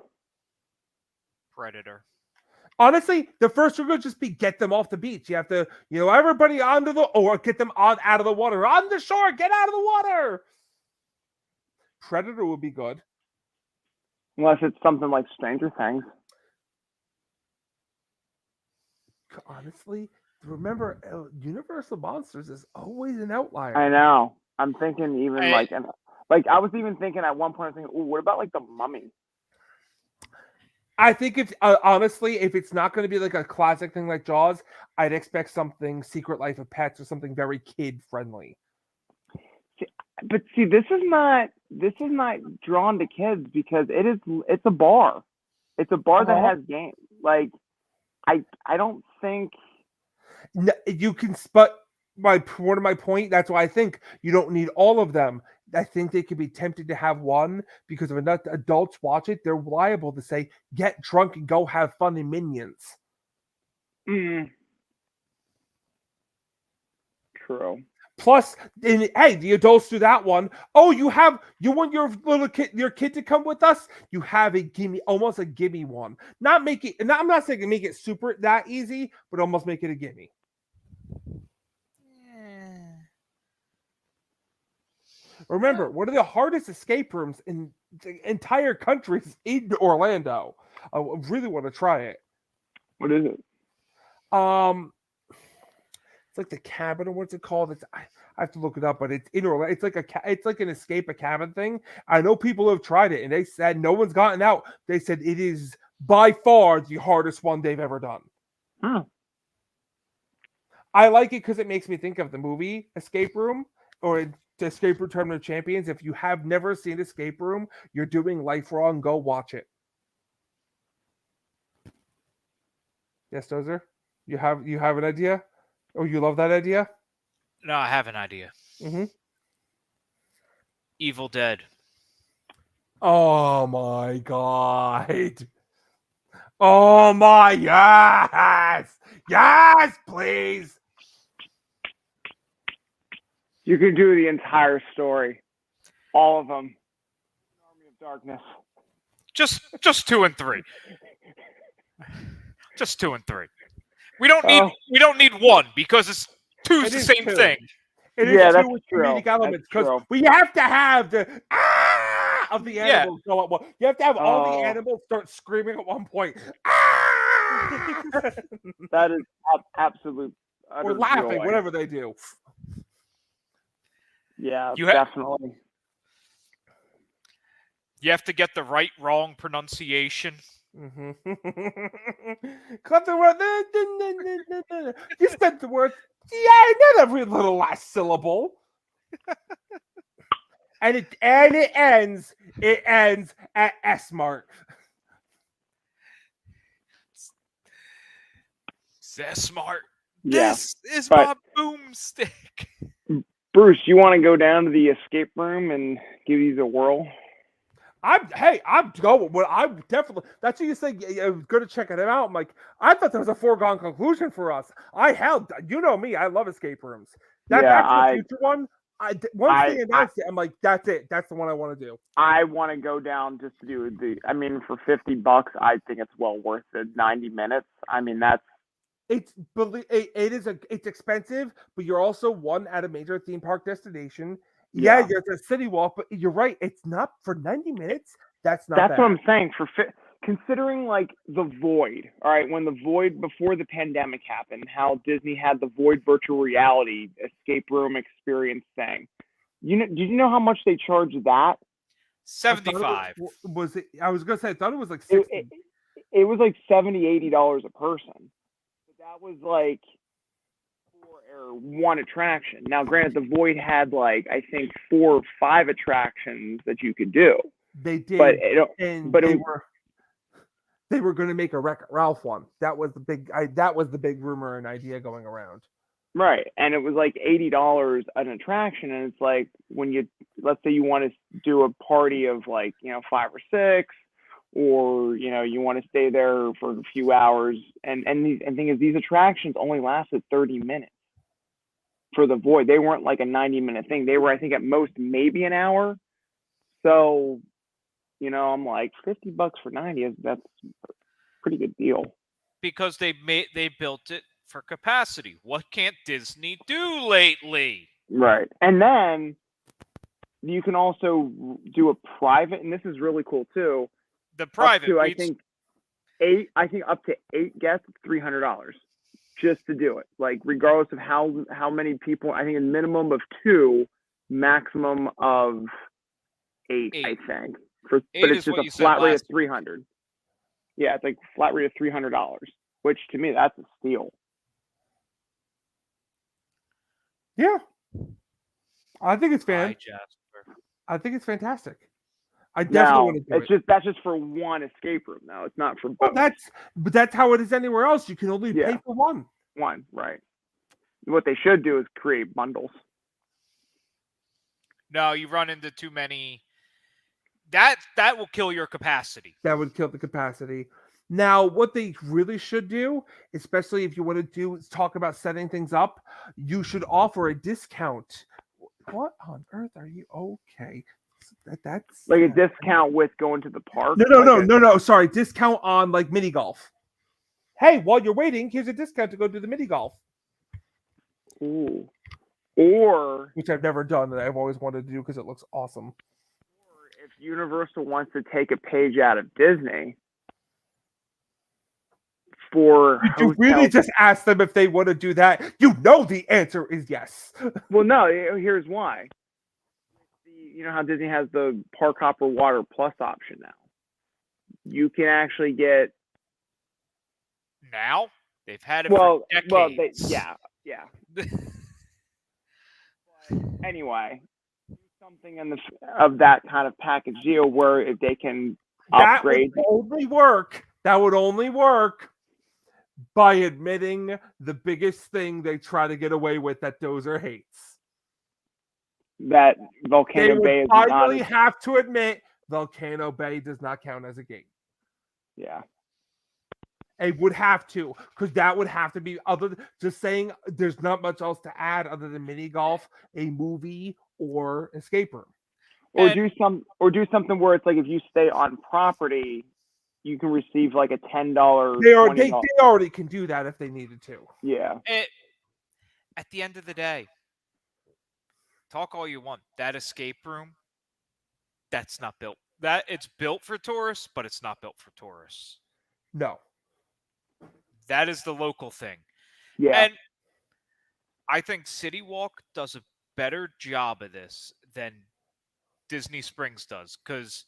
Predator. Honestly, the first rule would just be get them off the beach. You have to, everybody onto or get them out of the water. On the shore, get out of the water. Predator would be good. Unless it's something like Stranger Things. Honestly, remember, Universal Monsters is always an outlier. I know. I'm thinking even Hey. I was even thinking at one point, I was thinking, ooh, what about like the Mummy? I think if honestly, if it's not going to be like a classic thing like Jaws, I'd expect something Secret Life of Pets or something very kid friendly. But see, this is not drawn to kids because it's a bar. It's a bar that has games. Like I don't think You can, but one of my point. That's why I think you don't need all of them. I think they could be tempted to have one because if enough adults watch it, they're liable to say, "Get drunk and go have fun in Minions." True. Plus, hey, the adults do that one. Oh, you want your little kid, your kid to come with us? You have almost a gimme one. Not make it. I'm not saying make it super that easy, but almost make it a gimme. Remember, one of the hardest escape rooms in the entire country is in Orlando. I really want to try it. What is it? It's like the cabin, or what's it called? I have to look it up, but it's in Orlando. It's like an escape a cabin thing. I know people have tried it, and they said no one's gotten out. They said it is by far the hardest one they've ever done. I like it because it makes me think of the movie Escape Room or the Escape Room Tournament of Champions. If you have never seen Escape Room, you're doing life wrong. Go watch it. Yes, Dozer? You have an idea? Oh, you love that idea? No, I have an idea. Mm-hmm. Evil Dead. Oh my god. Oh my yes! Yes, please. You can do the entire story. All of them. Army of Darkness. Just 2 and 3. Just 2 and 3. We don't need 1 because two's the same thing. It is that's 2 with true. comedic elements That's because true. we have to have the of the animals go up. You have to have all the animals start screaming at one point. That is absolute. Or laughing, joy. whatever they do. Yeah, definitely. You have to get the right wrong pronunciation. Mm-hmm. Cut the word. You said the word. Yeah, not every little last syllable. and it ends at S mark. That's smart. Yeah, this is my boomstick. Bruce, you want to go down to the escape room and give these a whirl? I'm going. Well, I'm definitely. That's what you said. I'm going to check it out. I'm like, I thought that was a foregone conclusion for us. You know me. I love escape rooms. Back to the Future one. Once they announced it, I'm like, that's it. That's the one I want to do. I want to go down just to do I mean, for $50, I think it's well worth it. 90 minutes. I mean, that's. It's expensive, but you're also at a major theme park destination. Yeah, it's a city walk, but you're right. It's not for 90 minutes. That's bad. What I'm saying. Considering like the Void, all right, when the Void before the pandemic happened, how Disney had the Void virtual reality escape room experience thing. Did you know how much they charged that? $75. Was it? I was gonna say I thought it was like $60. It was like $70-$80 a person. That was like for one attraction. Now, granted, the Void had like I think 4 or 5 attractions that you could do. They did, but they were going to make a Wreck-It Ralph one. That was the big. That was the big rumor and idea going around. Right. And it was like $80 an attraction. And it's like when let's say you want to do a party of like, 5 or 6, or, you want to stay there for a few hours. And thing is, these attractions only lasted 30 minutes for the Void. They weren't like a 90-minute thing. They were, I think, at most maybe an hour. So, I'm like, $50 for 90 that's a pretty good deal. Because they built it for capacity. What can't Disney do lately? Right. And then you can also do a private, and this is really cool too. The private, up to, I think up to 8 guests, $300 just to do it. Like regardless of how many people. I think a minimum of 2, maximum of 8. I think. But it's just a flat rate of $300. Yeah, it's like flat rate of $300, which to me that's a steal. Yeah, I think it's Jasper. I think it's fantastic. I definitely want to do it. That's just for one escape room, though. It's not for both. Well, that's how it is anywhere else. You can only pay for one. One, right? What they should do is create bundles. No, you run into too many. That will kill your capacity. That would kill the capacity. Now, what they really should do, especially if you want to talk about setting things up, you should offer a discount. What on earth are you? Okay. That's like a discount with going to the park. No. Sorry, discount on like mini golf. Hey, while you're waiting, here's a discount to go do the mini golf. Ooh. Or which I've never done that I've always wanted to do because it looks awesome. Or if Universal wants to take a page out of Disney for you really just ask them if they want to do that. The answer is yes. Well, no. Here's why. You know how Disney has the Park Hopper Water Plus option now. You can actually get. Now they've had it for decades. Yeah. Anyway, something of that kind of package deal where if they can upgrade. That would only work by admitting the biggest thing they try to get away with that Dozer hates. That Volcano Bay is not. I really have to admit Volcano Bay does not count as a game. Yeah. It would have to, because that would have to be just saying there's not much else to add other than mini golf, a movie, or escape room. Or do something where it's like if you stay on property, you can receive like a $10. They already can do that if they needed to. Yeah. At the end of the day, talk all you want. That escape room, that's not built. It's built for tourists, but it's not built for tourists. No. That is the local thing. Yeah. And I think City Walk does a better job of this than Disney Springs does, because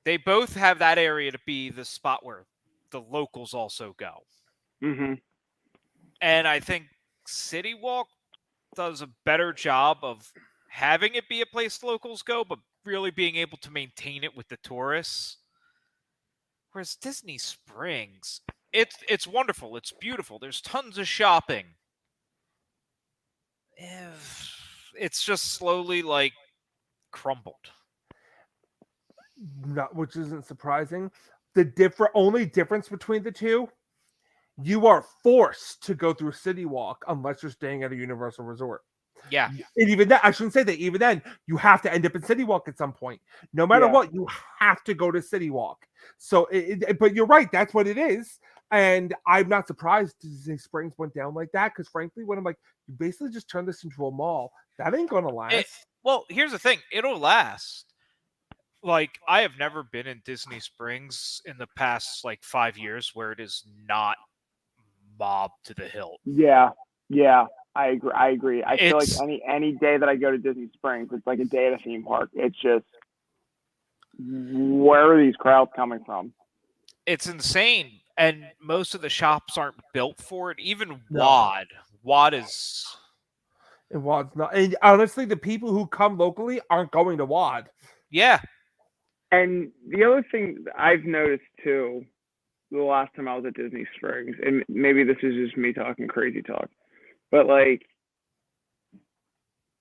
they both have that area to be the spot where the locals also go. Mm-hmm. And I think City Walk does a better job of having it be a place locals go, but really being able to maintain it with the tourists. Whereas Disney Springs, it's wonderful. It's beautiful. There's tons of shopping. It's just slowly like crumbled. Which isn't surprising. The only difference between the two, you are forced to go through City Walk unless you're staying at a Universal Resort. Yeah. And even that, I shouldn't say that. Even then, you have to end up in City Walk at some point. No matter what, you have to go to City Walk. So, but you're right. That's what it is. And I'm not surprised Disney Springs went down like that, because frankly, when I'm like, you basically just turn this into a mall. That ain't going to last. Well, here's the thing. It'll last. Like, I have never been in Disney Springs in the past, 5 years where it is not mobbed to the hilt. Yeah. I agree. I feel like any day that I go to Disney Springs, it's like a day at a theme park. It's just, where are these crowds coming from? It's insane. And most of the shops aren't built for it. Even WAD. WAD is... And WAD's not. And honestly, the people who come locally aren't going to WAD. Yeah. And the other thing I've noticed too, the last time I was at Disney Springs, and maybe this is just me talking crazy talk, But like,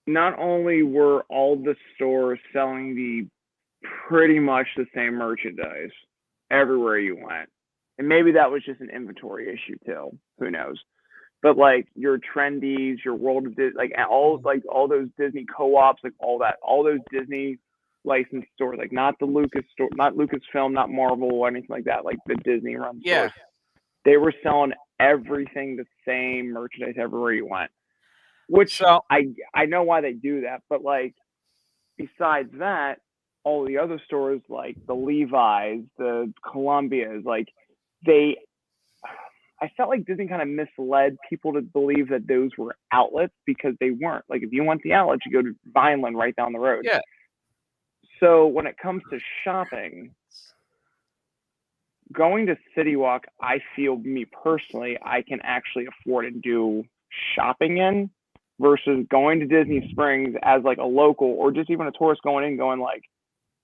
not only were all the stores selling the pretty much the same merchandise everywhere you went, and maybe that was just an inventory issue too. Who knows? But like your Trendies, your World of Disney, like all those Disney co-ops, like all those Disney licensed stores, like not the Lucas store, not Lucasfilm, not Marvel or anything like that, like the Disney run Yeah. stores. They were selling everything the same merchandise everywhere you went. Which So I know why they do that, but like besides that, all the other stores like the Levi's, the Columbia's, like they I felt like Disney kind of misled people to believe that those were outlets because they weren't. Like if you want the outlet, you go to Vineland right down the road. yeah, So when it comes to shopping, going to City Walk, I feel me personally, I can actually afford and do shopping in versus going to Disney Springs as like a local or just even a tourist going in going like,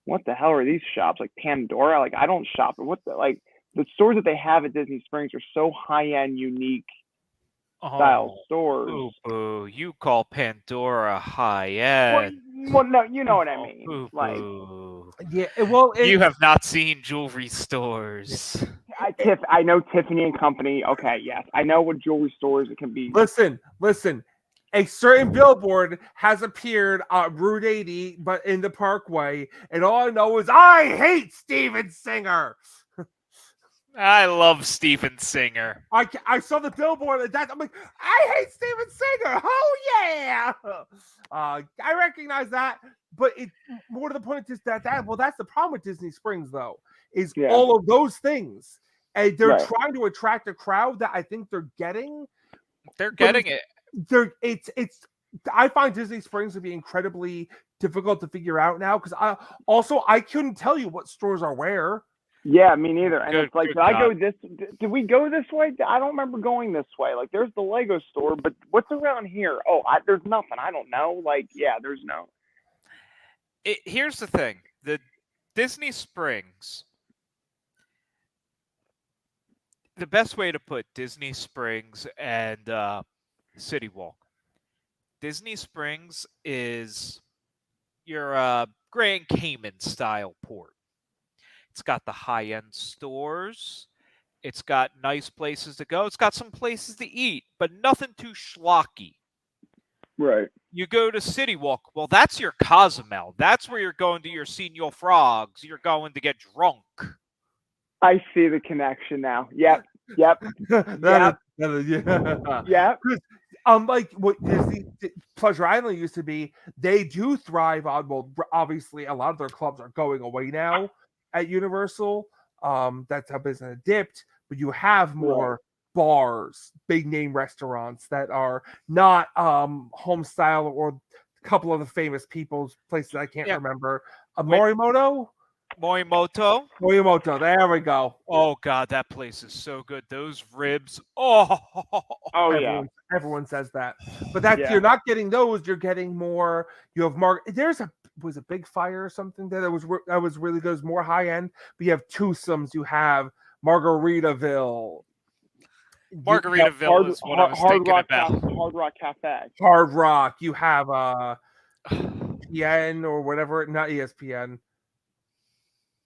what the hell are these shops? Like Pandora? Like I don't shop. What the like the stores that they have at Disney Springs are so high end, unique style stores. Boo boo! You call Pandora high Well, end? well, no, you know what I Oh, mean. boo Like boo! Yeah, well, You have not seen jewelry stores. I know Tiffany and Company. Okay, yes, I know what jewelry stores it can be. listen. A certain billboard has appeared on Route 80, but in the Parkway, and all I know is I hate Steven Singer. I love Steven Singer. I saw the billboard and that I'm like, I hate Steven Singer. Oh yeah. I recognize that, but it more to the point is that well, that's the problem with Disney Springs though, is Yeah. all of those things. And they're Right. trying to attract a crowd that I think they're getting. They're getting it. It's I find Disney Springs to be incredibly difficult to figure out now because I couldn't tell you what stores are where. Yeah, me neither. And Good- it's like, good did I go God. this? Did we go this way? I don't remember going this way. Like, there's the Lego store, but what's around here? Oh, there's nothing. I don't know. Like, yeah, there's no. Here's the thing: the Disney Springs. The best way to put Disney Springs and City Walk. Disney Springs is your Grand Cayman style port. It's got the high end stores. It's got nice places to go. It's got some places to eat, but nothing too schlocky. Right. You go to City Walk. Well, that's your Cozumel. That's where you're going to your Senor Frogs. You're going to get drunk. I see the connection now. Yep. Yep. That is, yeah. Yep. Unlike what Disney Pleasure Island used to be, they do thrive on. Well, obviously, a lot of their clubs are going away now at Universal. That's how business dipped. But you have more bars, big name restaurants that are not home style or a couple of the famous people's places I can't remember. Morimoto. Morimoto. There we go. Oh God, that place is so good. Those ribs. Oh. Everyone says that, but that's you're not getting those. You're getting more. You have was a big fire or something there that was really good. It was more high end. But you have twosomes. You have Margaritaville. Margaritaville is what I was thinking about. Hard Rock Cafe. Hard Rock. You have ESPN or whatever. Not ESPN.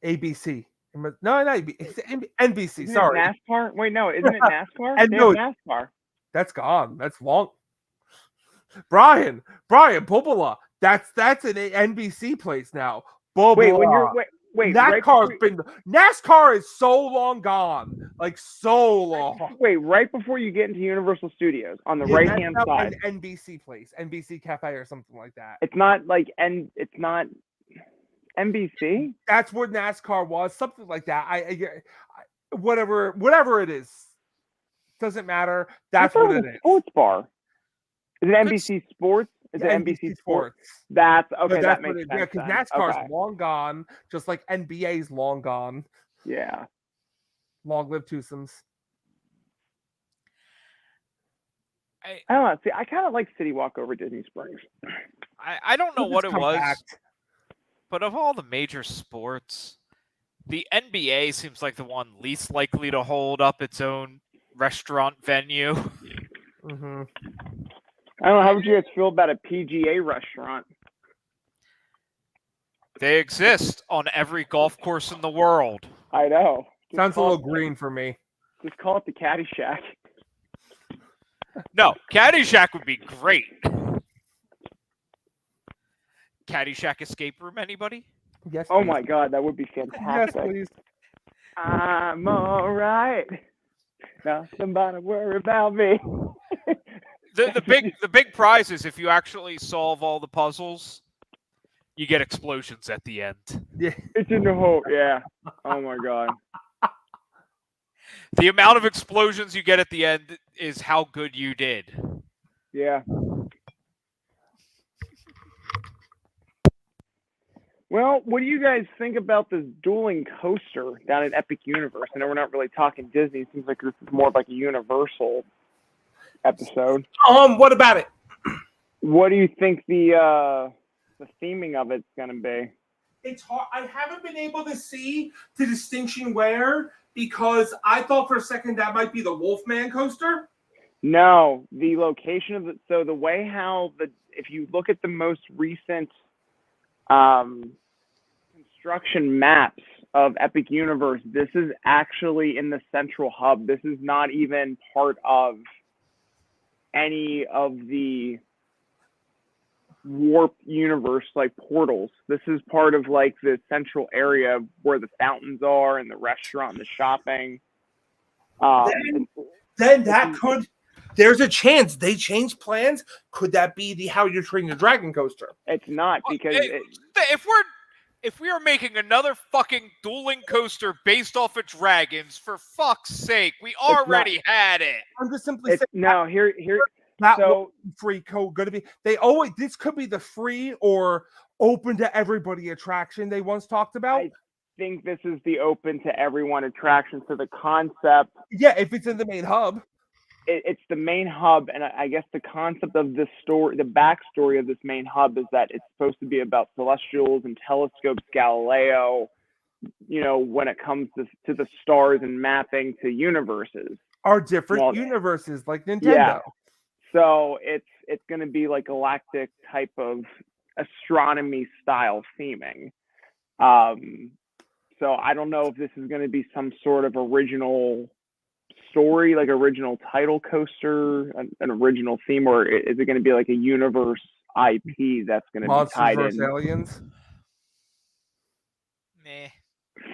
ABC. No, not ABC. It's NBC. Isn't Sorry. it NASCAR? Wait, no, isn't it NASCAR? And They no, have NASCAR. That's gone. That's long. Brian Bubala. That's an NBC place now. Bubala. Wait. NASCAR is so long gone. Like so long. Wait, right before you get into Universal Studios on the right hand side. An NBC place, NBC Cafe or something like that. It's not like it's not NBC. That's where NASCAR was, something like that. I whatever it is, doesn't matter. That's what it is. Sports bar. Is it NBC Sports? Is it NBC Sports? That's okay. That makes sense. Yeah, because NASCAR's long gone, just like NBA's long gone. Yeah. Long live twosomes. I don't know. See, I kind of like City Walk over Disney Springs. I don't know what it was, back. but of all the major sports, the NBA seems like the one least likely to hold up its own restaurant venue. Mm-hmm. I don't know. How would you guys feel about a PGA restaurant? They exist on every golf course in the world. I know. Sounds a little green for me. Just call it the Caddy Shack. No, Caddyshack would be great. Caddyshack escape room, anybody? Yes. Oh please. my God, that would be Yes, fantastic. please. I'm all right. Now somebody worry about me. The big prize is if you actually solve all the puzzles, you get explosions at the end. Yeah. It's in the hole. Yeah. Oh my God. The amount of explosions you get at the end is how good you did. Yeah. Well, what do you guys think about this dueling coaster down at Epic Universe? I know we're not really talking Disney. It seems like this is more of like a Universal episode. What about it? What do you think the theming of it's gonna be? It's hard. I haven't been able to see the distinction where, because I thought for a second that might be the Wolfman coaster. No, the location of it. So the way how if you look at the most recent construction maps of Epic Universe, this is actually in the central hub. This is not even part of any of the warp universe like portals. This is part of like the central area where the fountains are and the restaurant and the shopping. Then that could. There's a chance they change plans. Could that be the How You're Training the Dragon coaster? It's not because If we are making another fucking dueling coaster based off of dragons, for fuck's sake, we already had it. I'm just simply saying. no here. That So free code going to be. They always. This could be the free or open to everybody attraction they once talked about. I think this is the open to everyone attraction. So the concept. Yeah, if it's in the main hub. It's the main hub, and I guess the concept of this story, the backstory of this main hub, is that it's supposed to be about celestials and telescopes, Galileo. You know, when it comes to the stars and mapping to universes, Are different universes like Nintendo. Yeah. So it's going to be like galactic type of astronomy style theming. So I don't know if this is going to be some sort of original story, like original title coaster, an original theme, or is it going to be like a universe IP that's going to be tied in? Aliens. Meh.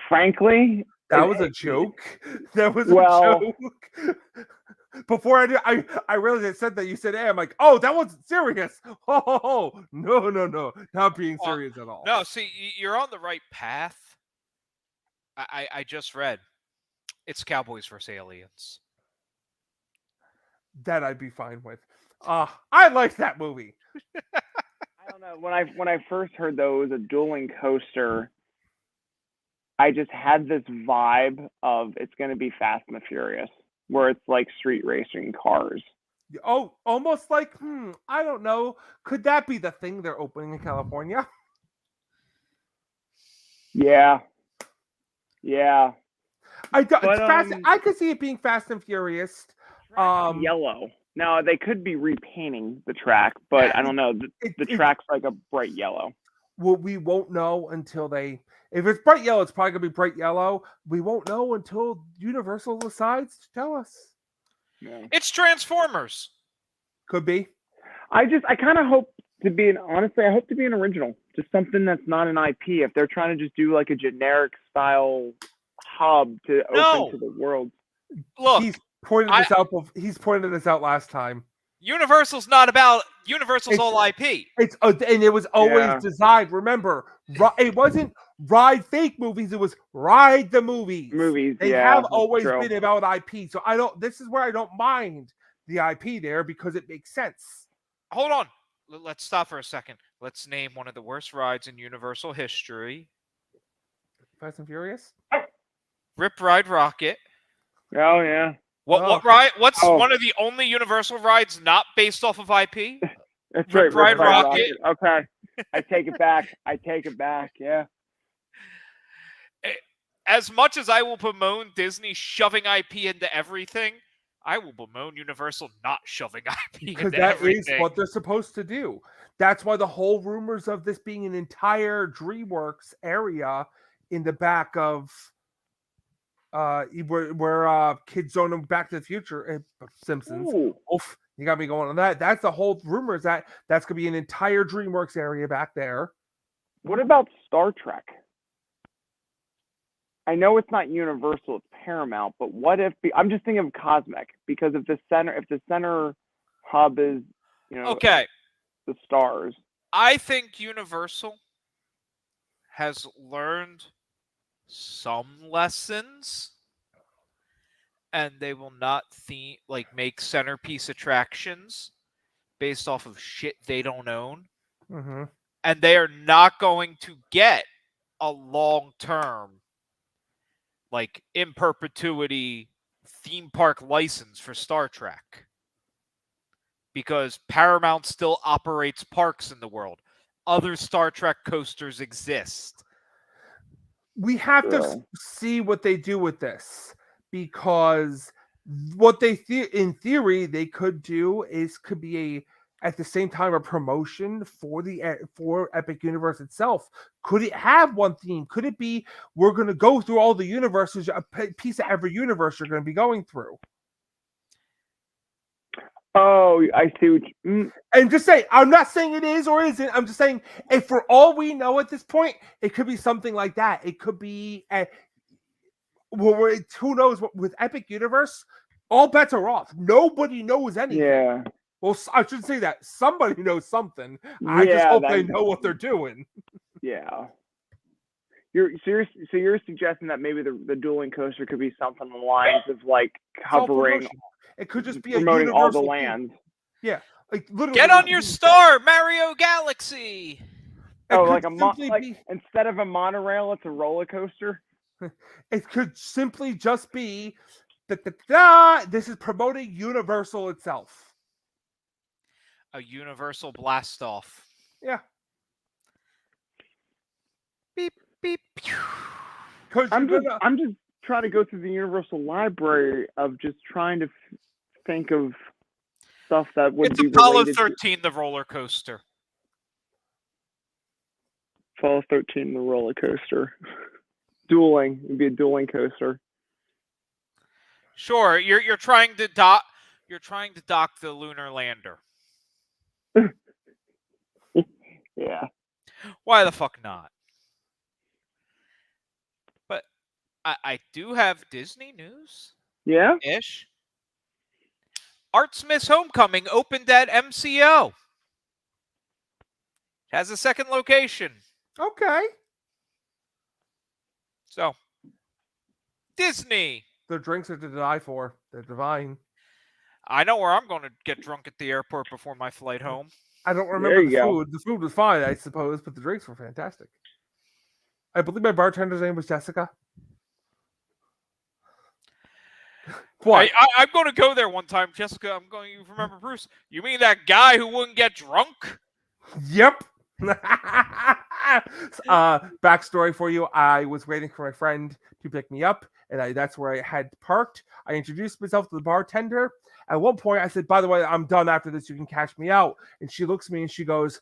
Frankly, that was a joke. That was a joke. Before I realized it said that, you said, "Hey," I'm like, "Oh, that wasn't serious." Oh, no, not being serious at all. No, see, you're on the right path. I just read. It's Cowboys vs. Aliens. That I'd be fine with. I like that movie. I don't know. When I first heard that it was a dueling coaster, I just had this vibe of it's going to be Fast and the Furious, where it's like street racing cars. Oh, almost like, I don't know. Could that be the thing they're opening in California? Yeah. I could see it being Fast and Furious. Yellow. Now they could be repainting the track, but I don't know. The track's like a bright yellow. Well, we won't know until they. If it's bright yellow, it's probably gonna be bright yellow. We won't know until Universal decides to tell us. Yeah. It's Transformers. Could be. I kind of hope to be honestly, I hope to be an original, just something that's not an IP. If they're trying to just do like a generic style hub to open to the world. Look, he's pointed this out. He's pointed this out last time. Universal's not about Universal's all IP. And it was always designed. Remember, it wasn't ride fake movies. It was ride the movies. They have always been about IP. So this is where I don't mind the IP there, because it makes sense. Hold on. Let's stop for a second. Let's name one of the worst rides in Universal history. Fast and Furious? Rip Ride Rocket. Oh, yeah. What ride? What's one of the only Universal rides not based off of IP? That's Rip right. Ride Rocket. Okay. I take it back. Yeah. As much as I will bemoan Disney shoving IP into everything, I will bemoan Universal not shoving IP because into that is everything. what they're supposed to do. That's why the whole rumors of this being an entire DreamWorks area in the back of where kids zone them Back to the Future and Simpsons. Ooh. Oof, you got me going on that. That's the whole rumor, is that that's gonna be an entire DreamWorks area back there. What about Star Trek? I know it's not Universal, it's Paramount, but what if I'm just thinking of Cosmic, because if the center hub is, Okay, the stars. I think Universal has learned some lessons, and they will not make centerpiece attractions based off of shit they don't own, Mm-hmm. and they are not going to get a long-term, like in perpetuity theme park license for Star Trek, because Paramount still operates parks in the world. Other Star Trek coasters exist. We have to see what they do with this, because what they in theory they could do could be at the same time a promotion for Epic Universe itself. Could it have one theme? Could it be we're going to go through all the universes, a piece of every universe you're going to be going through? Oh, I see what And just say, I'm not saying it is or isn't. I'm just saying, if for all we know at this point, it could be something like that. It could be who knows what with Epic Universe, all bets are off. Nobody knows anything. Yeah. Well, I should say that somebody knows something. I just hope they know what they're doing. Yeah. You're suggesting that maybe the dueling coaster could be something along the lines of like covering. It could just be promoting a all the universal lands. theme. Yeah, like literally. Get on your star, Mario Galaxy. Oh, like instead of a monorail, it's a roller coaster. It could simply just be this is promoting Universal itself. A Universal blast off. Yeah. Beep beep. I'm just trying to go through the Universal library of just trying to think of stuff that would be Apollo related 13, the roller coaster. Apollo 13, the roller coaster. Dueling. It'd be a dueling coaster. Sure, you're trying to dock. You're trying to dock the lunar lander. Yeah. Why the fuck not? But I do have Disney news. Yeah? Ish. Art Smith's Homecoming opened at MCO. It has a second location. Okay. So, Disney. Their drinks are to die for. They're divine. I know where I'm going to get drunk at the airport before my flight home. I don't remember the food. The food was fine, I suppose, but the drinks were fantastic. I believe my bartender's name was Jessica. What? I'm going to go there one time, Jessica. You remember Bruce? You mean that guy who wouldn't get drunk? Yep. Backstory for you: I was waiting for my friend to pick me up, and that's where I had parked. I introduced myself to the bartender. At one point, I said, "By the way, I'm done after this. You can cash me out." And she looks at me and she goes,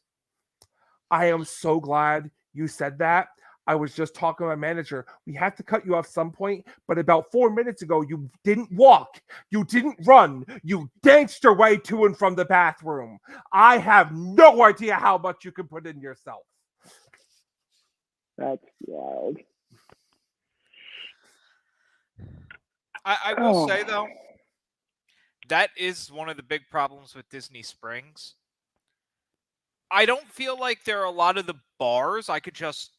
"I am so glad you said that. I was just talking to my manager. We have to cut you off some point, but about 4 minutes ago, you didn't walk. You didn't run. You danced your way to and from the bathroom. I have no idea how much you can put in yourself." That's wild. I will say, though, that is one of the big problems with Disney Springs. I don't feel like there are a lot of the bars I could just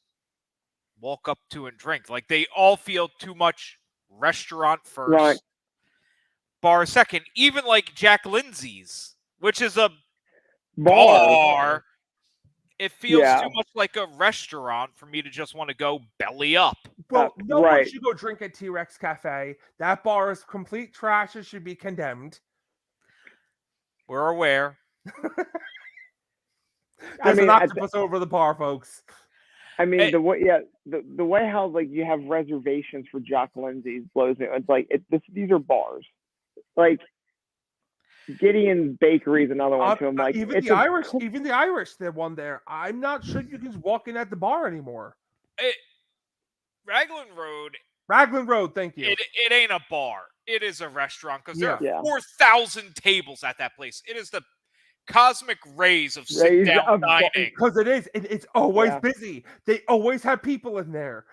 walk up to and drink. Like, they all feel too much restaurant first, right. Bar second. Even like Jack Lindsay's, which is a bar. It feels too much like a restaurant for me to just want to go belly up. Well, no one should go drink at T-Rex Cafe. That bar is complete trash and should be condemned. We're aware. There's an octopus over the bar, folks. I mean, the way how like you have reservations for Jack Lindsay's blows me. It's like these are bars. Like Gideon's Bakery is another one too. I'm like, even it's the Irish, the one there. I'm not sure you can just walk in at the bar anymore. Raglan Road, Raglan Road, thank you. it ain't a bar. It is a restaurant because there Yeah. are 4,000 tables at that place. It is the cosmic rays of Rays sit-down of dining. Because it's always Yeah. busy. They always have people in there.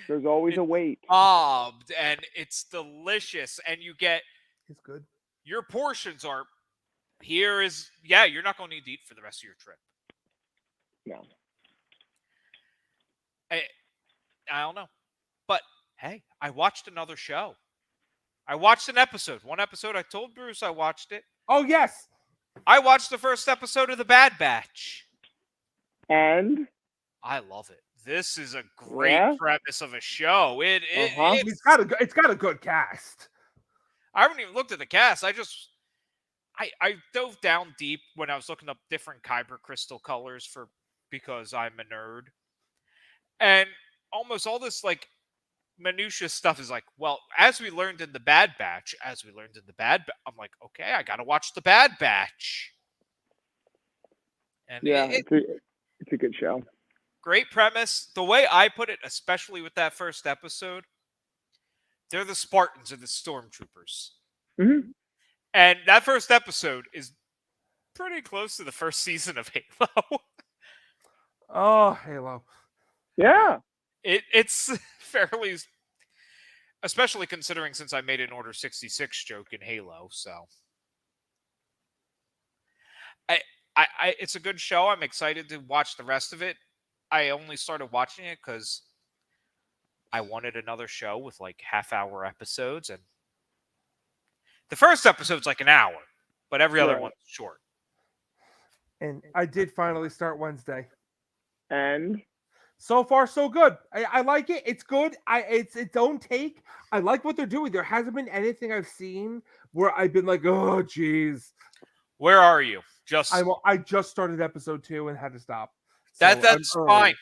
There's always a wait. Mobbed, and it's delicious. And you get It's good. your portions are you're not going to need to eat for the rest of your trip. No. I don't know. But hey, I watched another show. I watched an episode. One episode, I told Bruce I watched it. Oh, yes. I watched the first episode of The Bad Batch. And I love it. This is a great premise of a show. It's got a good cast. I haven't even looked at the cast. I dove down deep when I was looking up different kyber crystal colors because I'm a nerd. And almost all this like minutia stuff is like, well, as we learned in The Bad Batch, I'm like, okay, I got to watch The Bad Batch. And it's a good show. Great premise. The way I put it, especially with that first episode, they're the Spartans and the Stormtroopers. Mm-hmm. And that first episode is pretty close to the first season of Halo. Oh, Halo. Yeah. It's fairly, especially considering since I made an Order 66 joke in Halo, so I it's a good show. I'm excited to watch the rest of it. I only started watching it because I wanted another show with like half-hour episodes, and the first episode's like an hour, but every other one's short. And I did finally start Wednesday. And so far, so good. I like it. It's good. It's its own take. I like what they're doing. There hasn't been anything I've seen where I've been like, oh, geez. Where are you? I just started episode 2 and had to stop. That's fine.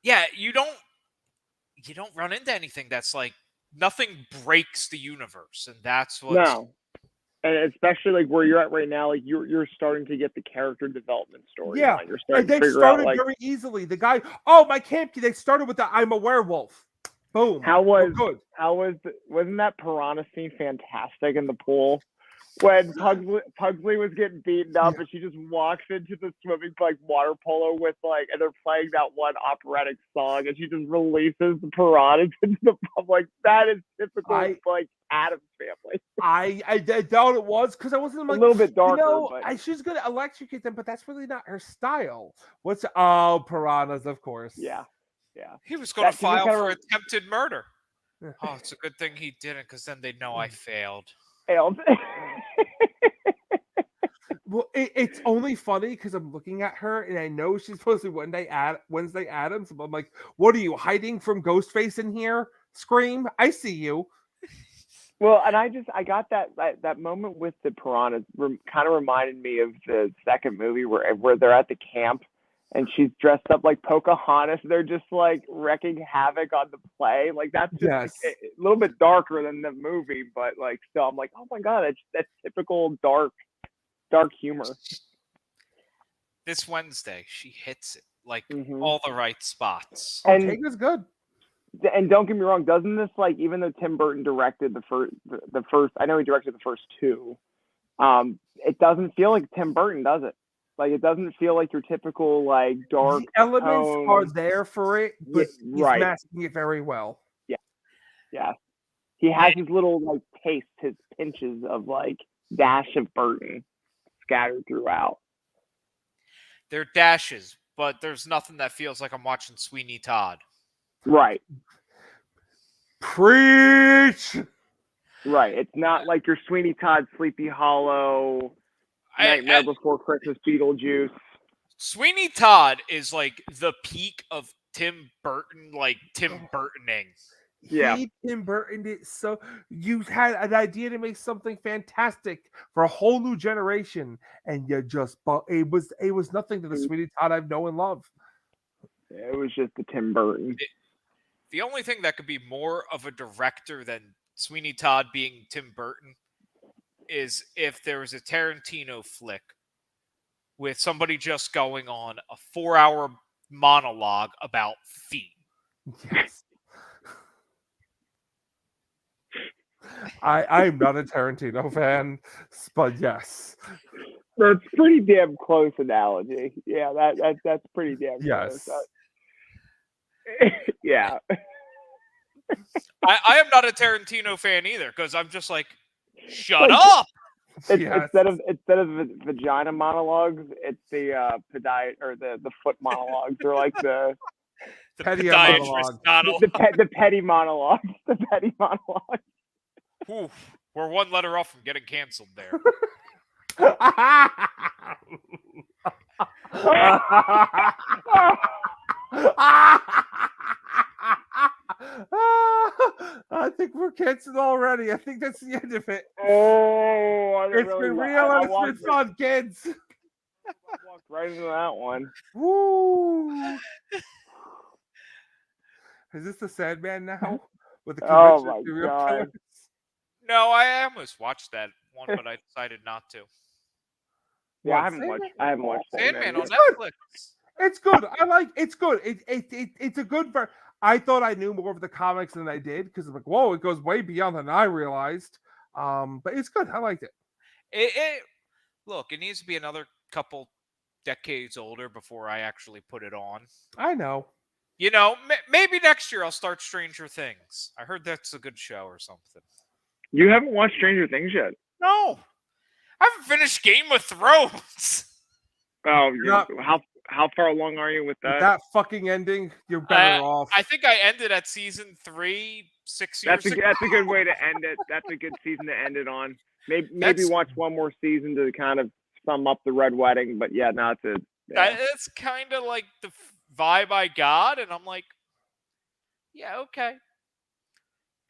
You don't run into anything that's like nothing breaks the universe, and that's what. No. And especially like where you're at right now, like you're starting to get the character development story. Yeah, you're starting and they started very easily. The guy, my camp, they started with the I'm a werewolf. Boom. Wasn't that piranha scene fantastic in the pool? When Pugsley was getting beaten up and she just walks into the swimming pool, like water polo with and they're playing that one operatic song and she just releases the piranhas into the pub. Like that is typical Addams Family. I thought it was because I wasn't like a little bit darker. She's gonna electrocute them, but that's really not her style. Piranhas, of course. Yeah. He was going to file for attempted murder. Oh, it's a good thing he didn't, because then they'd know I failed. Well, it's only funny because I'm looking at her and I know she's supposed to be Wednesday Addams. But I'm like, what are you hiding from Ghostface in here? Scream! I see you. Well, and I got that moment with the piranhas kind of reminded me of the second movie where they're at the camp and she's dressed up like Pocahontas. They're just like wrecking havoc on the play. Like that's just a little bit darker than the movie, but like still, I'm like, oh my god, that's typical dark humor. This Wednesday, she hits it like all the right spots. Ortega's good. And don't get me wrong, doesn't this even though Tim Burton directed the first, I know he directed the first two, it doesn't feel like Tim Burton, does it? Like it doesn't feel like your typical dark. The elements are there for it, but he's masking it very well. Yeah. He has his little tastes, his pinches of dash of Burton scattered throughout. They're dashes, but there's nothing that feels like I'm watching Sweeney Todd. Right. Preach. Right. It's not like your Sweeney Todd, Sleepy Hollow, Nightmare Before Christmas, Beetlejuice. Sweeney Todd is like the peak of Tim Burton, Tim Burtoning. Yeah. Tim Burton did so. You had an idea to make something fantastic for a whole new generation, and you just it was nothing to the Sweeney Todd I've known and love. It was just the Tim Burton. The only thing that could be more of a director than Sweeney Todd being Tim Burton is if there was a Tarantino flick with somebody just going on a 4-hour monologue about feet. Yes. I'm not a Tarantino fan, but yes. That's pretty damn close analogy. Yeah, that's pretty damn Yes. close. Yeah. I am not a Tarantino fan either because I'm just like, shut Like, up. Yes. Instead of the vagina monologues, it's the the foot monologues, or like the Petty podiatrist monologue. the petty monologues. The petty monologues. Oof, we're one letter off from getting canceled there. I think we're canceled already. I think that's the end of it. Oh, It's been real and it's been fun, kids. Walked right into that one. Woo! Is this the Sandman now? With the Oh convention my of serial God. killers? No, I almost watched that one, but I decided not to. Yeah, What, I haven't watched Sandman on yet. Netflix. It's good. It's good. It's a good. I thought I knew more of the comics than I did because I'm like, whoa, it goes way beyond than I realized. But it's good. I liked it. Look, it needs to be another couple decades older before I actually put it on. I know. You know, maybe next year I'll start Stranger Things. I heard that's a good show or something. You haven't watched Stranger Things yet? No, I haven't finished Game of Thrones. Oh, Not- how far along are you with that? With that fucking ending, you're better off. I think I ended at season 3 6 years ago. That's a good way to end it. That's a good season to end it on. Maybe watch one more season to kind of sum up the Red Wedding. But yeah, no, it's It's kind of like the vibe I got, and I'm like, yeah, okay.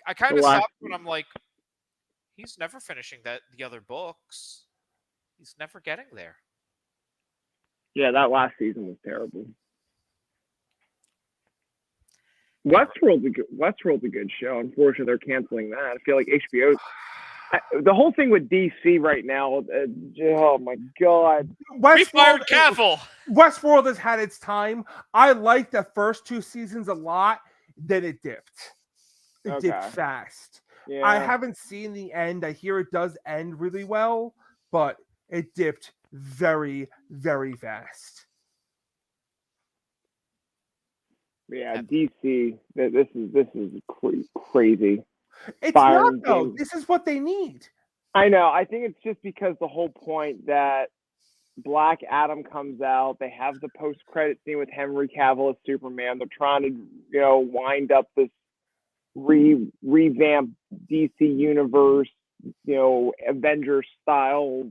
I kind of stopped when I'm like, he's never finishing the other books. He's never getting there. Yeah, that last season was terrible. Westworld's a good show. Unfortunately, they're canceling that. I feel like HBO. The whole thing with DC right now. Oh my God! We fired Cavill. Westworld has had its time. I liked the first 2 seasons a lot. Then it dipped. It dipped fast. Yeah. I haven't seen the end. I hear it does end really well, but it dipped very, very fast. Yeah, DC. This is crazy. It's not though. This is what they need. I know. I think it's just because the whole point that Black Adam comes out, they have the post-credit scene with Henry Cavill as Superman. They're trying to, wind up this revamp DC universe, Avengers style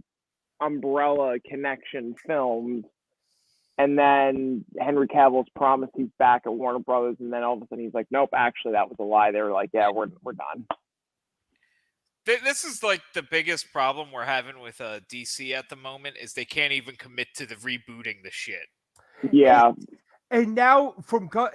umbrella connection films. And then Henry Cavill's promised he's back at Warner Brothers, and then all of a sudden he's like, "Nope, actually that was a lie." They were like, "Yeah, we're done." This is like the biggest problem we're having with DC at the moment is they can't even commit to the rebooting the shit. Yeah. And now,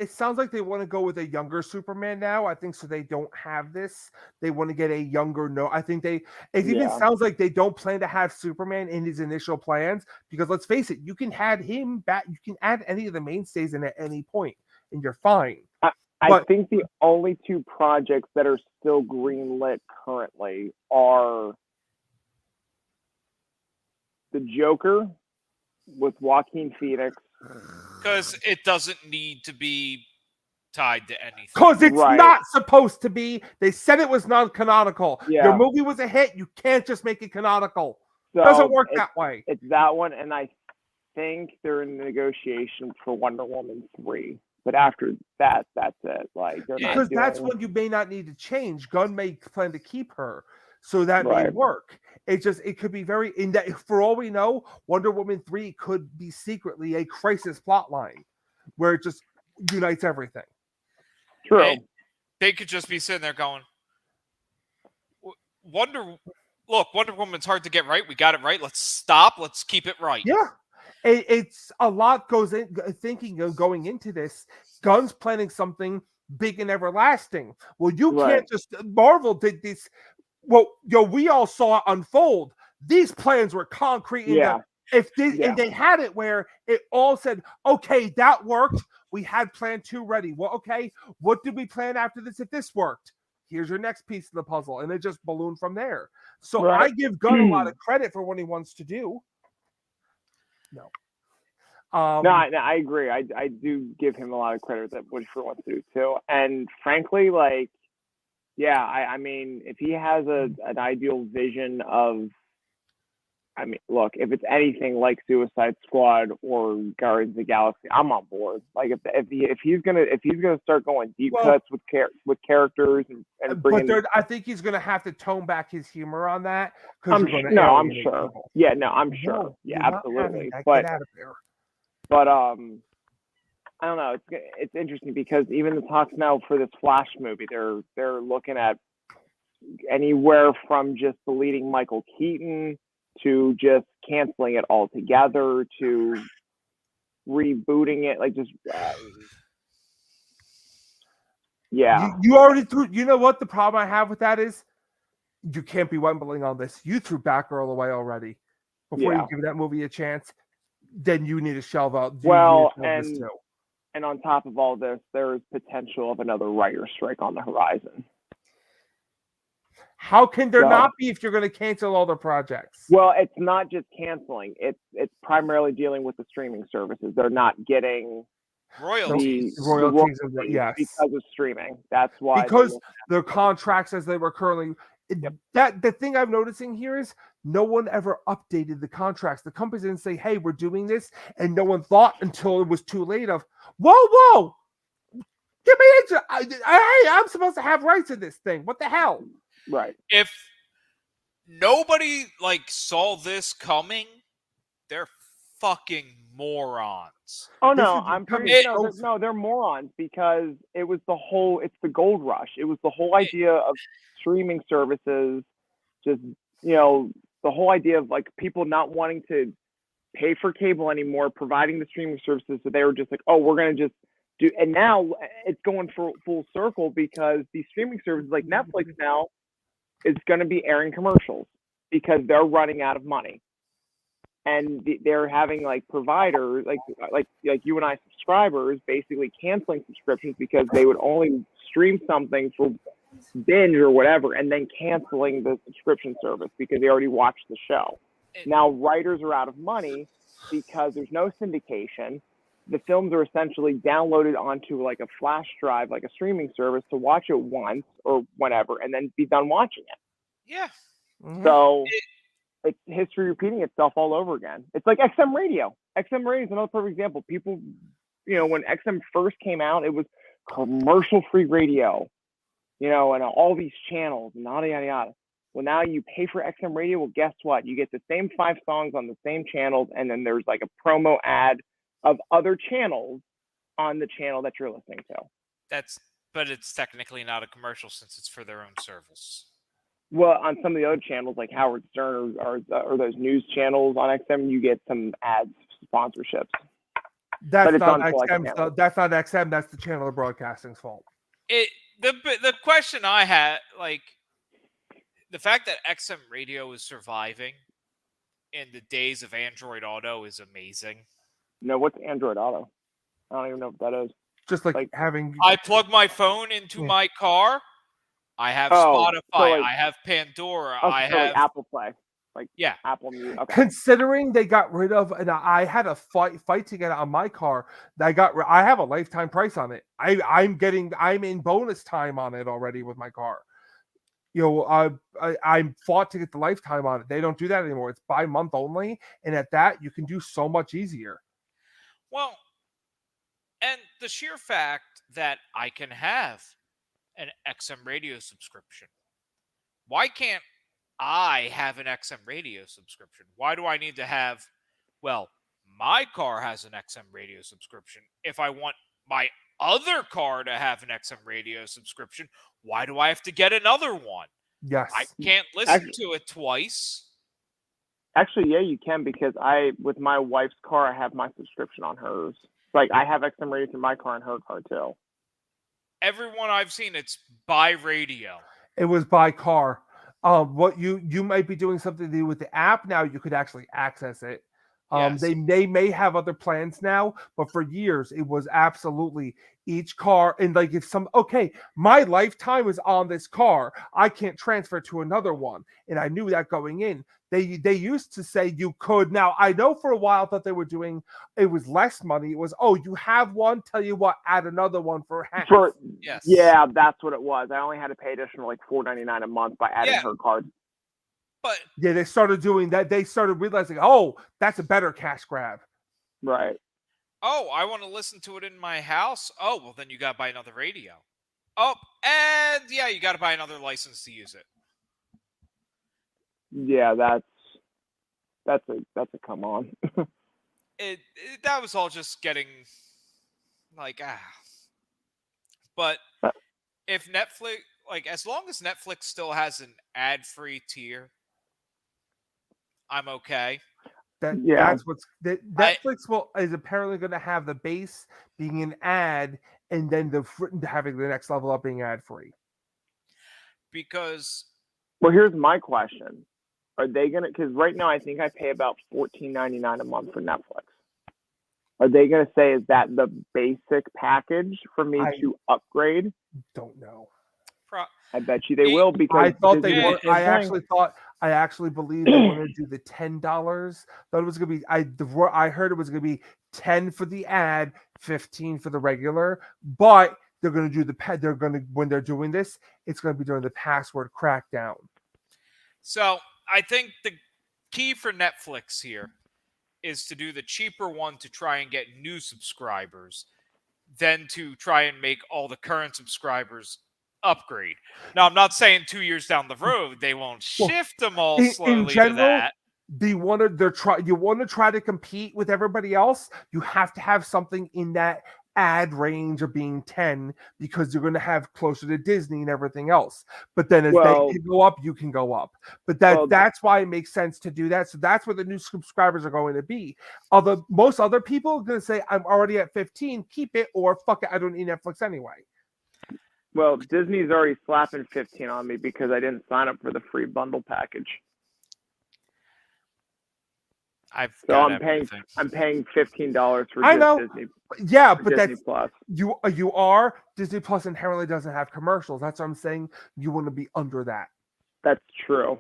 it sounds like they want to go with a younger Superman now. I think so. They don't have this. They want to get a younger. No, I think it even sounds like they don't plan to have Superman in his initial plans because let's face it, you can add him back. You can add any of the mainstays in at any point, and you're fine. I think the only 2 projects that are still greenlit currently are the Joker with Joaquin Phoenix. Because it doesn't need to be tied to anything. Because it's not supposed to be. They said it was non-canonical. Yeah. Your movie was a hit. You can't just make it canonical. So doesn't work that way. It's that one, and I think they're in negotiations for Wonder Woman 3. But after that, that's it. Like because that's when you may not need to change. Gunn may plan to keep her, so that may work. It could be very in that. For all we know, Wonder Woman 3 could be secretly a crisis plotline where it just unites everything. True. They could just be sitting there going, Wonder Woman's hard to get right. We got it right. Let's stop. Let's keep it right. Yeah. It's a lot goes in thinking of going into this. Gunn's planning something big and everlasting. Well, you Right. can't just Marvel did this. Well, we all saw it unfold. These plans were concrete. Yeah. And they had it where it all said, okay, that worked. We had plan 2 ready. Well, okay, what did we plan after this if this worked? Here's your next piece of the puzzle. And it just ballooned from there. So Right. I give Gunn a lot of credit for what he wants to do. No. No, I agree. I do give him a lot of credit that what he wants to do too. And frankly, like, yeah, I mean, if he has an ideal vision of, I mean, look, if it's anything like Suicide Squad or Guardians of the Galaxy, I'm on board. Like, if he's gonna start going deep cuts with characters and bringing, but I think he's gonna have to tone back his humor on that. I'm sure. People. Yeah, no, I'm sure. No, Yeah, absolutely. Get out of there. But I don't know. It's interesting because even the talks now for this Flash movie, they're looking at anywhere from just deleting Michael Keaton to just canceling it altogether to rebooting it, like just yeah. You already threw. You know what the problem I have with that is? You can't be whimbling on this. You threw Batgirl away already before you give that movie a chance. Then you need to shelve out. And on top of all this, there is potential of another writer's strike on the horizon. How can there not be if you're going to cancel all the projects? Well, it's not just canceling. It's primarily dealing with the streaming services. They're not getting royalties. Yes, because of streaming. That's why. Because their contracts as they were currently. That the thing I'm noticing here is no one ever updated the contracts. The companies didn't say, "Hey, we're doing this," and no one thought until it was too late. Of whoa, give me I'm supposed to have rights in this thing. What the hell? Right. If nobody saw this coming, they're fucking morons. Oh no, I'm pretty no, they're morons because it's the gold rush. It was the whole idea of streaming services, just the whole idea of like people not wanting to pay for cable anymore, providing the streaming services. So they were just like, oh, we're gonna just do, and now it's going full circle because these streaming services like Netflix now is going to be airing commercials because they're running out of money. And they're having like providers like you and I subscribers basically canceling subscriptions because they would only stream something for binge or whatever and then canceling the subscription service because they already watched the show. Now writers are out of money because there's no syndication. The films are essentially downloaded onto like a flash drive, like a streaming service to watch it once or whenever and then be done watching it. Yeah. Mm-hmm. So it's history repeating itself all over again. It's like XM radio. XM radio is another perfect example. People, when XM first came out, it was commercial-free radio, and all these channels, and yada, yada, yada. Well, now you pay for XM radio. Well, guess what? You get the same 5 songs on the same channels, and then there's like a promo ad of other channels on the channel that you're listening to. But it's technically not a commercial since it's for their own service. Well, on some of the other channels like Howard Stern or those news channels on XM, you get some ads, sponsorships. That's not XM. That's not XM. That's the channel of broadcasting's fault. The question I had, the fact that XM radio is surviving in the days of Android Auto is amazing. No, what's Android Auto? I don't even know what that is. Just like having. I plug my phone into my car. I have Spotify. I have Pandora. I have Apple Play. Apple Music. Okay. Considering they got rid of, and I had a fight to get it on my car. I have a lifetime price on it. I'm in bonus time on it already with my car. I fought to get the lifetime on it. They don't do that anymore. It's by month only, and at that you can do so much easier. Well, and the sheer fact that I can have an XM radio subscription. Why can't I have an XM radio subscription? Why do I need to have, my car has an XM radio subscription. If I want my other car to have an XM radio subscription, why do I have to get another one? Yes. I can't listen to it twice. Actually, yeah, you can because with my wife's car, I have my subscription on hers. I have XM radio through my car and her car too. everyone I've seen, it's by radio. It was by car. What you might be doing something to do with the app now. You could actually access it. Yes. They may have other plans now, but for years it was absolutely each car. And like if my lifetime is on this car, I can't transfer to another one, and I knew that going in. They used to say you could. Now I know for a while that they were doing it was less money. It was you have one, tell you what, add another one for half. Yes. Yeah, that's what it was. I only had to pay additional like $4.99 a month by adding her card. But yeah, they started doing that. They started realizing, that's a better cash grab. Right. Oh, I want to listen to it in my house. Oh, well, then you got to buy another radio. Oh, and yeah, you got to buy another license to use it. Yeah, that's a come on. That was all just getting like But if Netflix, like, as long as Netflix still has an ad-free tier, I'm okay. That's what's Netflix is apparently going to have the base being an ad, and then having the next level up being ad free. Because here's my question: are they gonna? Because right now I think I pay about $14.99 a month for Netflix. Are they gonna say is that the basic package for me to upgrade? Don't know. I bet you they will, because I thought they were. I actually believe they want to do the $10. Thought it was gonna be. I heard it was gonna be 10 for the ad, 15 for the regular. But they're gonna do when they're doing this, it's gonna be during the password crackdown. So I think the key for Netflix here is to do the cheaper one to try and get new subscribers, than to try and make all the current subscribers upgrade. Now, I'm not saying 2 years down the road they won't shift them all slowly in general, to that. You want to try to compete with everybody else. You have to have something in that ad range of being 10, because you're going to have closer to Disney and everything else. But then as they can go up, you can go up. But that's why it makes sense to do that. So that's where the new subscribers are going to be. Although most other people are going to say, I'm already at 15, keep it, or fuck it, I don't need Netflix anyway. Well, Disney's already slapping 15 on me because I didn't sign up for the free bundle package. I'm paying $15 for Disney. Yeah, but Disney Plus. You are Disney Plus inherently doesn't have commercials. That's what I'm saying. You want to be under that. That's true.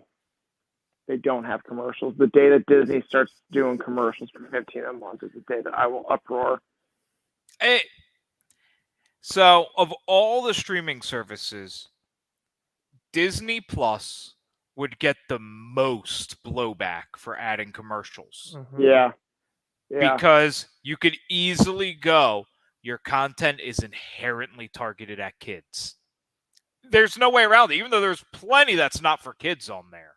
They don't have commercials. The day that Disney starts doing commercials for 15 a month is the day that I will uproar. Hey. So, of all the streaming services, Disney Plus would get the most blowback for adding commercials. Mm-hmm. Yeah. Because you could easily go, your content is inherently targeted at kids. There's no way around it, even though there's plenty that's not for kids on there.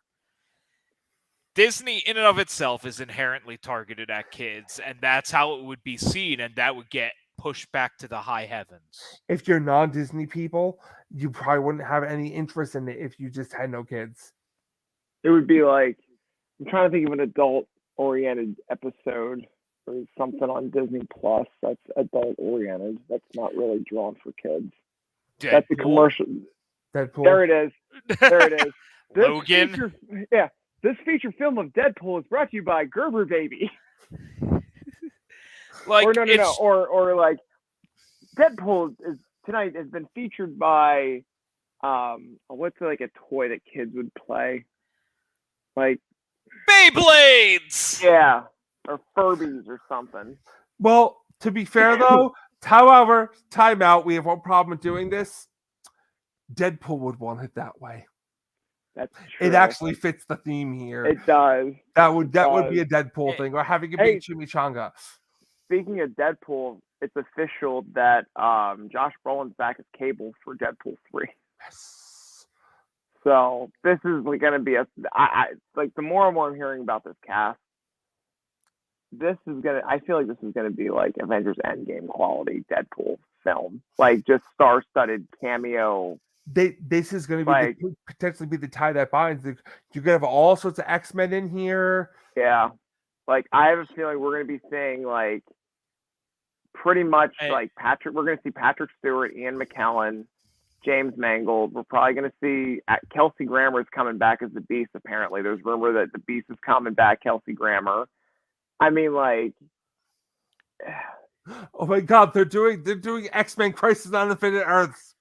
Disney, in and of itself, is inherently targeted at kids, and that's how it would be seen, and that would get pushed back to the high heavens. If you're non-Disney people, you probably wouldn't have any interest in it if you just had no kids. It would be like, I'm trying to think of an adult-oriented episode or something on Disney Plus that's adult-oriented. That's not really drawn for kids. Deadpool? That's a commercial. Deadpool. There it is. Logan. This feature film of Deadpool is brought to you by Gerber Baby. Like, or like Deadpool tonight has been featured by what's like a toy that kids would play, like Beyblades. Yeah, or Furbies or something. Well, to be fair though, however, time out. We have one problem with doing this. Deadpool would want it that way. That's true. It actually fits the theme here. It does. That would be a Deadpool thing, or having it be chimichanga. Speaking of Deadpool, it's official that Josh Brolin's back as Cable for Deadpool 3. Yes. So this is going to be like the more and more I'm hearing about this cast, I feel like this is going to be like Avengers Endgame quality Deadpool film, like just star-studded cameo. This is going to be potentially be the tie that binds. You're going to have all sorts of X-Men in here. Yeah. Like, I have a feeling we're going to be seeing, like, pretty much Hey. like Patrick. We're going to see Patrick Stewart, Ian McKellen, James Mangold. We're probably going to see Kelsey Grammer is coming back as the Beast. Apparently, there's rumor that the Beast is coming back. Kelsey Grammer. I mean, like, Oh my God, they're doing X-Men Crisis on Infinite Earths.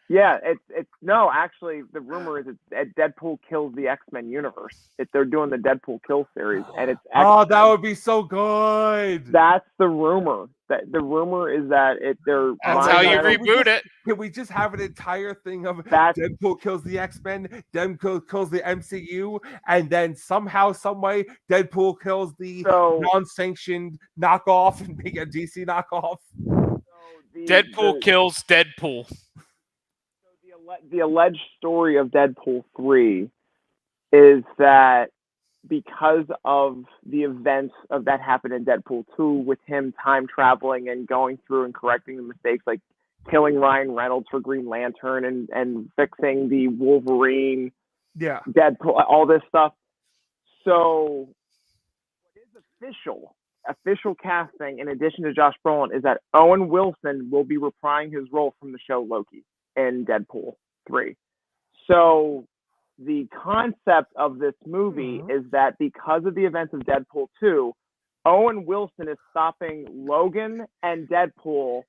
yeah, it's no. Actually, the rumor is it's Deadpool kills the X-Men universe. They're doing the Deadpool kill series, and it's Oh, X-Men. that would be so good. That's the rumor. That the rumor is that they're. That's my how you God, reboot it. Can we just have an entire thing of That's- Deadpool kills the X-Men, Deadpool kills the MCU, and then somehow, some way, Deadpool kills the So- non-sanctioned knockoff and make a DC knockoff? Deadpool kills Deadpool. The alleged story of Deadpool 3 is that because of the events of that happened in Deadpool 2 with him time traveling and going through and correcting the mistakes, like killing Ryan Reynolds for Green Lantern and fixing the Wolverine, Yeah. Deadpool, all this stuff. So what is official casting in addition to Josh Brolin is that Owen Wilson will be reprising his role from the show Loki in Deadpool 3. So the concept of this movie is that because of the events of Deadpool 2, Owen Wilson is stopping Logan and Deadpool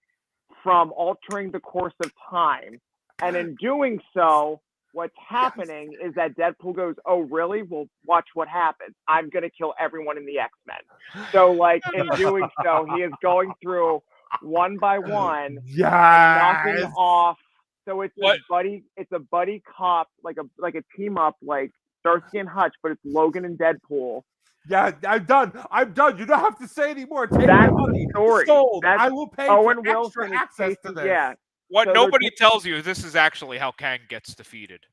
from altering the course of time. And in doing so, what's happening is that Deadpool goes, oh, really? Well, watch what happens. I'm going to kill everyone in the X-Men. So, like, in doing so, he is going through one by one, knocking off. So it's a buddy cop, like a team up, like Starsky and Hutch, but it's Logan and Deadpool. Yeah, I'm done. You don't have to say anymore. Take That's my money. the story. Sold. That's I will pay Owen for Wilson extra is access to chasing- this. Yeah. What So nobody tells you is this is actually how Kang gets defeated.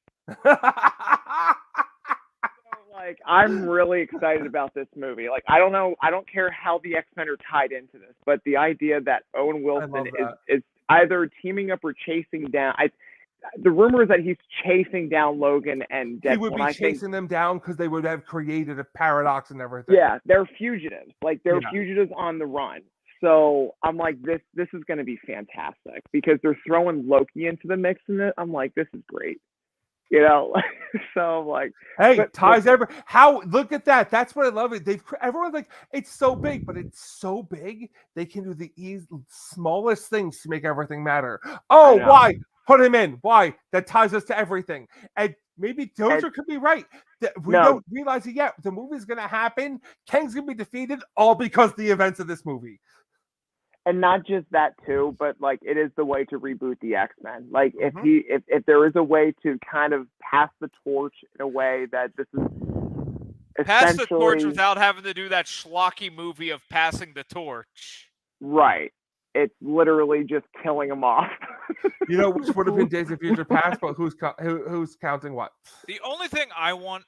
Like, I'm really excited about this movie. Like, I don't care how the X-Men are tied into this, but the idea that Owen Wilson is either teaming up or chasing down. The rumor is that he's chasing down Logan and Deadpool. He would be chasing them down because they would have created a paradox and everything. Yeah, they're fugitives. Like, they're fugitives on the run. So I'm like, this is going to be fantastic because they're throwing Loki into the mix in it. I'm like, this is great. You know, so I'm like, hey, look at that. That's what I love. Everyone's like, it's so big, but it's so big they can do the smallest things to make everything matter. Oh, why? Put him in. Why? That ties us to everything. And maybe Dozier could be right. We don't realize it yet. The movie's gonna happen. Kang's gonna be defeated all because of the events of this movie. And not just that too, but like it is the way to reboot the X-Men. Like if there is a way to kind of pass the torch in a way that this is pass the torch without having to do that schlocky movie of passing the torch. Right. It's literally just killing them off. You know, which would have been Days of Future Past, but who's counting what? The only thing I want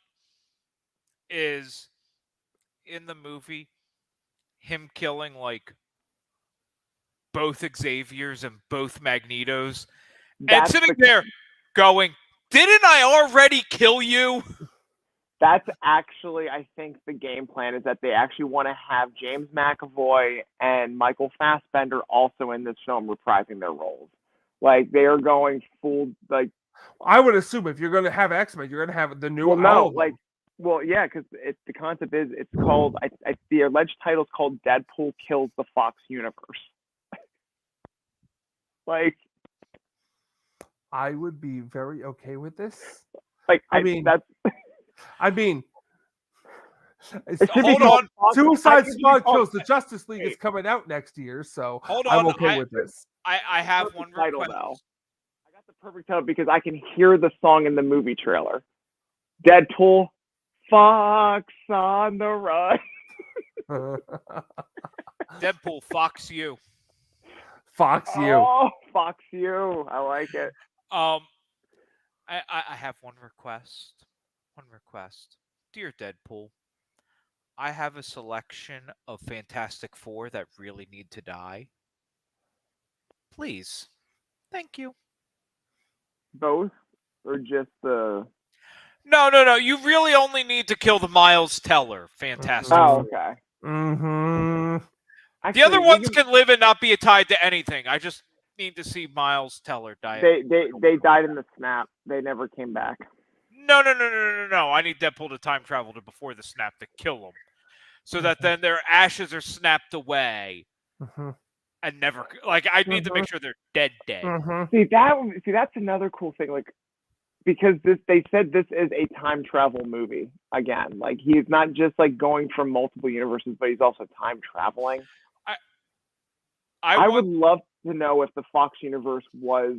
is in the movie him killing like both Xaviers and both Magnetos, and sitting there going, "Didn't I already kill you?" That's actually, I think, the game plan is that they actually want to have James McAvoy and Michael Fassbender also in this film reprising their roles. Like, they are going full, like... I would assume if you're going to have X-Men, you're going to have the new... yeah, because the concept is, it's called, the alleged title is called Deadpool Kills the Fox Universe. Like... I would be very okay with this. Like, hold on. Suicide Squad kills the Justice League is coming out next year, so I'm okay with this. I have one title request. though. I got the perfect title because I can hear the song in the movie trailer. Deadpool, Fox on the Run. Deadpool, Fox you. Fox you. Oh, Fox you. I like it. I have one request. Dear Deadpool, I have a selection of Fantastic Four that really need to die. Please. Thank you. Both? Or just the... No. You really only need to kill the Miles Teller Fantastic Four. Okay. Mm-hmm. Actually, The other we ones can live and not be tied to anything. I just need to see Miles Teller die. They died in the snap. They never came back. No. I need Deadpool to time travel to before the snap to kill them, so that then their ashes are snapped away Mhm. and never. Like I need to make sure they're dead. Mhm. See that's another cool thing. Like because they said this is a time travel movie again. Like he's not just like going from multiple universes, but he's also time traveling. I would love to know if the Fox universe was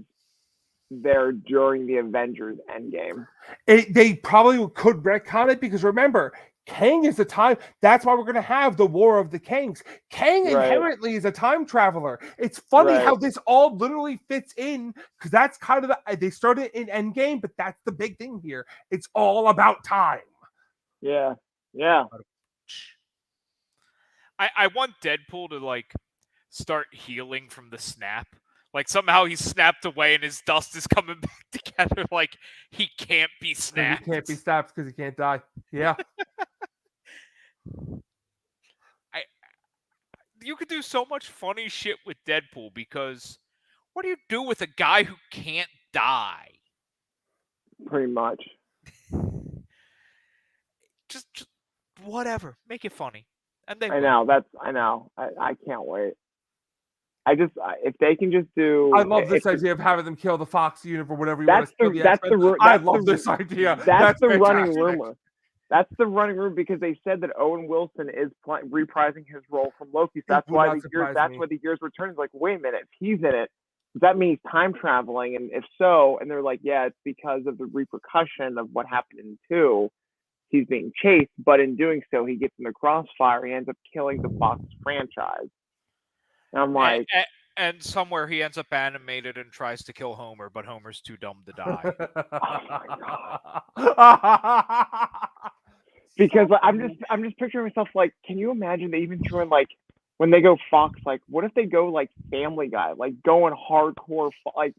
there during the Avengers Endgame. They probably could retcon it because remember, Kang is the time. That's why we're going to have the War of the Kangs. Kang Right. inherently is a time traveler. It's funny Right. how this all literally fits in because that's kind of they started in Endgame, but that's the big thing here. It's all about time. Yeah. I want Deadpool to like start healing from the snap. Like somehow he's snapped away and his dust is coming back together. Like he can't be So snapped. he can't be snapped because he can't die. Yeah. You could do so much funny shit with Deadpool because what do you do with a guy who can't die? Pretty much. Just whatever. Make it funny. And they I know. I can't wait. If they can just do. I love this idea of having them kill the Fox universe, whatever you want That's to kill the the that's X-Men. the I that's love the, this idea. That's the running fantastic. rumor. That's the running rumor because they said that Owen Wilson is reprising his role from Loki. So that's would why not the surprise me. why the years return is like, wait a minute, if he's in it, does that mean he's time traveling? And if so, and they're like, yeah, it's because of the repercussion of what happened in 2. He's being chased, but in doing so, he gets in the crossfire. He ends up killing the Fox franchise. And I'm like, and somewhere he ends up animated and tries to kill Homer, but Homer's too dumb to die. oh my god. Because I'm just picturing myself like, can you imagine they even threw in like when they go Fox, like what if they go like Family Guy, like going hardcore, like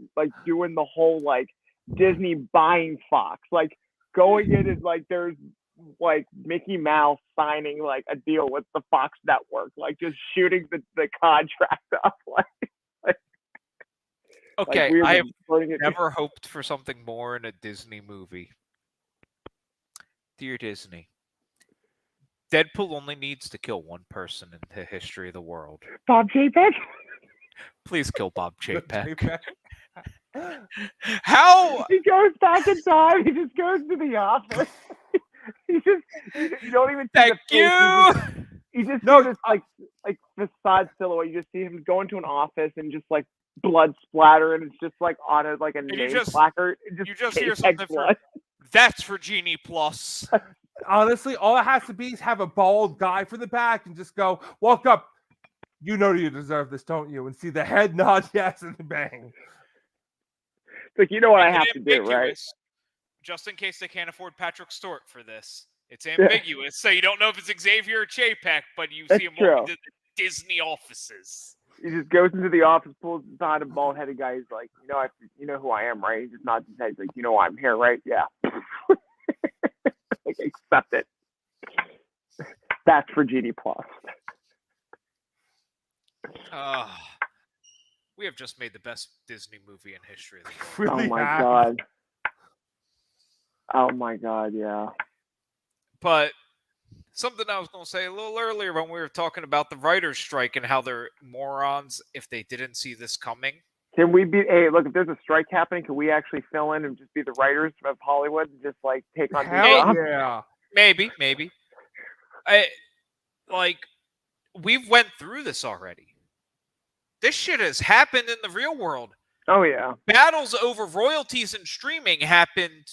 doing the whole like Disney buying Fox, like going in and like there's like Mickey Mouse signing like a deal with the Fox network, like just shooting the contract up, Okay, like I have never hoped for something more in a Disney movie. Dear Disney, Deadpool only needs to kill one person in the history of the world. Bob Chapek. Please kill Bob Chapek. How? He goes back in time. He just goes to the office. You don't even see Thank the you. face. You just see this like facade silhouette. You just see him go into an office and just like blood splatter, and it's just like on a name placard. You just hear something that's for Genie Plus. Honestly, all it has to be is have a bald guy from the back and just go, walk up. You know you deserve this, don't you? And see the head nod, yes, and the bang. It's like, you know what I have to do, right? Just in case they can't afford Patrick Stewart for this. It's ambiguous, so you don't know if it's Xavier or Chapek, but you see him walking to the Disney offices. He just goes into the office, pulls aside a bald-headed guy. He's like, you know who I am, right? He just nods his head. He's like, you know why I'm here, right? Yeah. Like, accept it. That's for Genie Plus. We have just made the best Disney movie in history. Really oh my god, yeah. But something I was going to say a little earlier when we were talking about the writer's strike and how they're morons if they didn't see this coming. Can we be? Hey, look, if there's a strike happening, can we actually fill in and just be the writers of Hollywood and just like take on? Hell yeah. Maybe. We've went through this already. This shit has happened in the real world. Oh yeah. Battles over royalties and streaming happened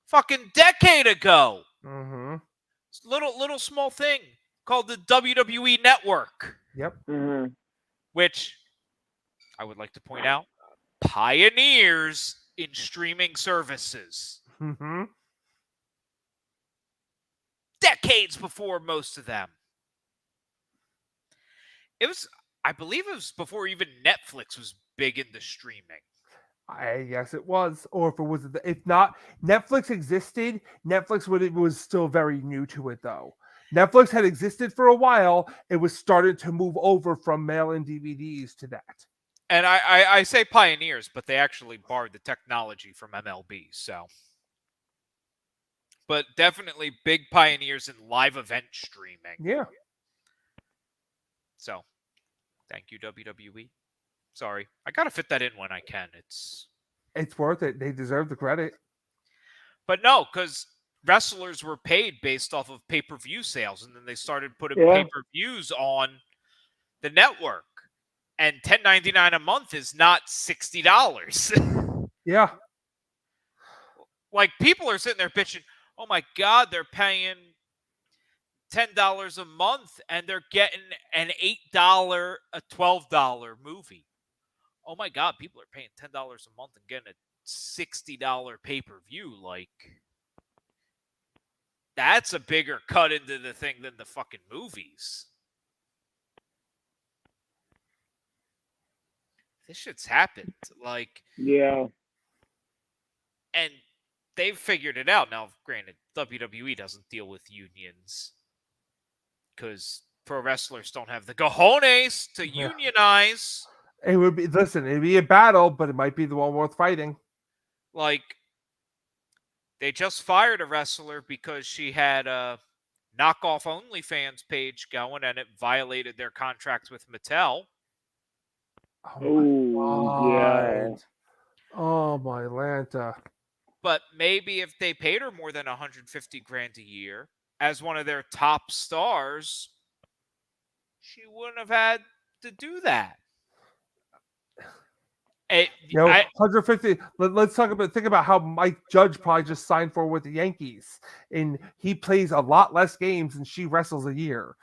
fucking decade ago. Mm-hmm. It's a little small thing called the WWE Network. Yep. Mm-hmm. Which I would like to point out pioneers in streaming services. Mm-hmm. Decades before most of them. I believe it was before even Netflix was big into streaming. Yes, it was. Or if not, Netflix existed. Netflix was still very new to it, though. Netflix had existed for a while. It was starting to move over from mail-in DVDs to that. And I say pioneers, but they actually borrowed the technology from MLB. So, but definitely big pioneers in live event streaming. Yeah. So, thank you WWE. Sorry, I gotta fit that in when I can. It's worth it. They deserve the credit. But no, because wrestlers were paid based off of pay-per-view sales, and then they started putting Yeah. pay-per-views on the network. And $10.99 a month is not $60. Yeah. Like, people are sitting there bitching, oh my God, they're paying $10 a month and they're getting an $8, a $12 movie. Oh my God, people are paying $10 a month and getting a $60 pay-per-view. Like, that's a bigger cut into the thing than the fucking movies. This shit's happened. Like, Yeah. and they've figured it out. Now, granted, WWE doesn't deal with unions because pro wrestlers don't have the cojones to Yeah. unionize. It would be, listen, it'd be a battle, but it might be the one worth fighting. Like, they just fired a wrestler because she had a knockoff OnlyFans page going and it violated their contract with Mattel. Oh, yeah. Oh my Lanta. But maybe if they paid her more than 150 grand a year as one of their top stars, she wouldn't have had to do that. You know, 150. Let's talk about. Think about how Mike Judge probably just signed for with the Yankees, and he plays a lot less games than she wrestles a year.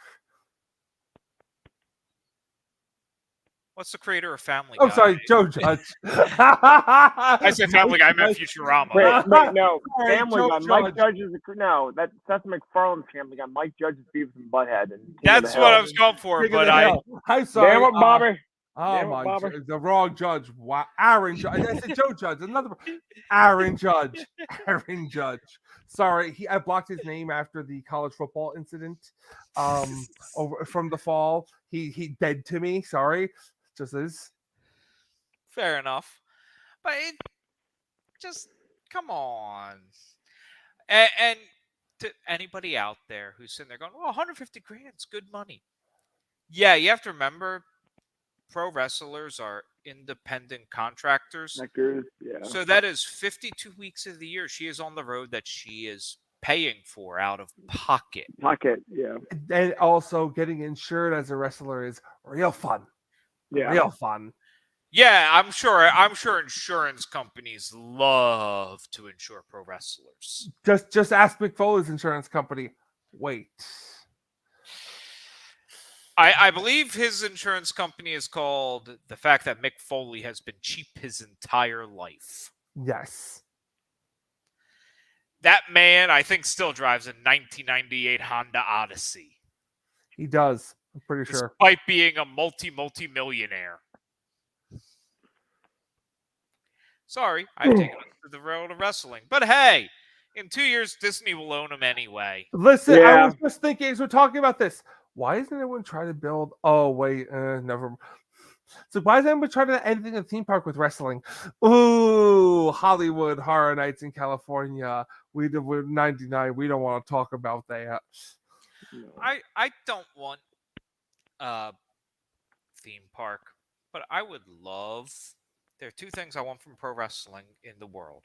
What's the creator of Family Guy? Oh, sorry, Joe Judge. I said Family Guy, I meant Futurama. Wait, no. Sorry, Family Joe Guy. Judge. Mike Judge is no. That's Seth MacFarlane's Family Guy. Mike Judge is Beavis and Butthead. And That's what I was going for, King of but the Hill. I'm sorry. Damn it, Bobby. Oh Damn it, my! Bobby. The wrong Judge. Wow, Aaron Judge. I said Joe Judge. Another Aaron Judge. Aaron Judge. Sorry, I blocked his name after the college football incident. Over from the fall, he dead to me. Sorry, just is. fair enough. But it just come on. And to anybody out there who's sitting there going, well, 150 grand's good money. Yeah, you have to remember pro wrestlers are independent contractors. Actors, yeah. So that is 52 weeks of the year she is on the road that she is paying for out of pocket. Pocket, yeah. And also getting insured as a wrestler is real fun. Yeah. Real fun. Yeah, I'm sure insurance companies love to insure pro wrestlers. Just ask Mick Foley's insurance company. Wait. I believe his insurance company is called the fact that Mick Foley has been cheap his entire life. Yes. That man, I think, still drives a 1998 Honda Odyssey. He does. I'm pretty sure. Despite being a multi-millionaire. Sorry, I've taken us to the road of wrestling. But hey, in 2 years, Disney will own him anyway. Listen, Yeah. I was just thinking as we're talking about this. Why isn't anyone trying to build? Oh wait, never. So why isn't anyone trying to anything in the theme park with wrestling? Ooh, Hollywood Horror Nights in California. We're 99. We don't want to talk about that. I don't want a theme park, but I would love. There are two things I want from pro wrestling in the world.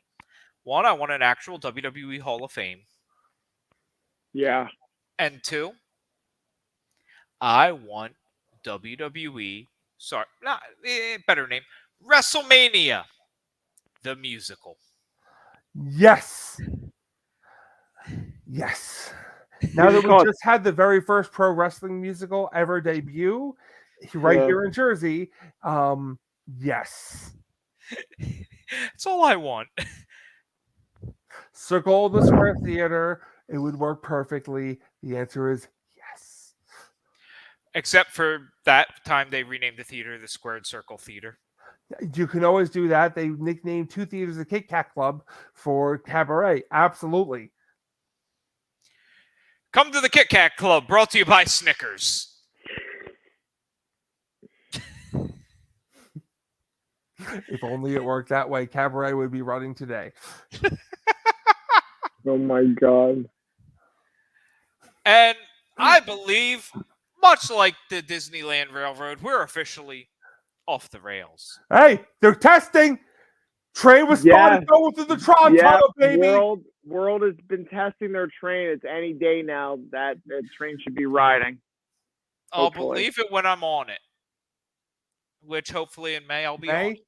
One, I want an actual WWE Hall of Fame. Yeah. And two, I want WWE. Sorry, not better name. WrestleMania, the musical. Yes. Yes. Now that we just had the very first pro wrestling musical ever debut right here in Jersey, yes. That's all I want. Circle the Square Theater. It would work perfectly. The answer is yes. Except for that time they renamed the theater the Squared Circle Theater. You can always do that. They nicknamed two theaters the Kit Kat Club for cabaret. Absolutely. Come to the Kit Kat Club, brought to you by Snickers. If only it worked that way, Cabaret would be running today. Oh my god. And I believe, much like the Disneyland Railroad, we're officially off the rails. Hey, they're testing. Train was Yes. spotted going through the Tron Yeah, tunnel, baby. World has been testing their train. It's any day now that the train should be riding. I'll Hopefully. believe it when I'm on it. Which hopefully in May I'll be on. May?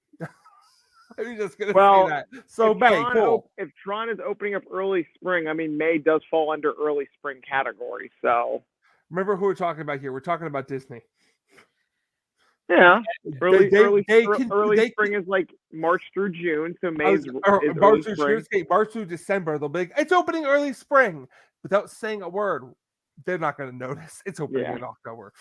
I'm just gonna Well, say that. So if May, Tron cool. if Tron is opening up early spring, I mean May does fall under early spring category. So Remember who we're talking about here? We're talking about Disney. yeah, early They spring is like March through June. So May is early March spring. through December. They'll be like, it's opening early spring without saying a word. They're not going to notice. It's opening in October.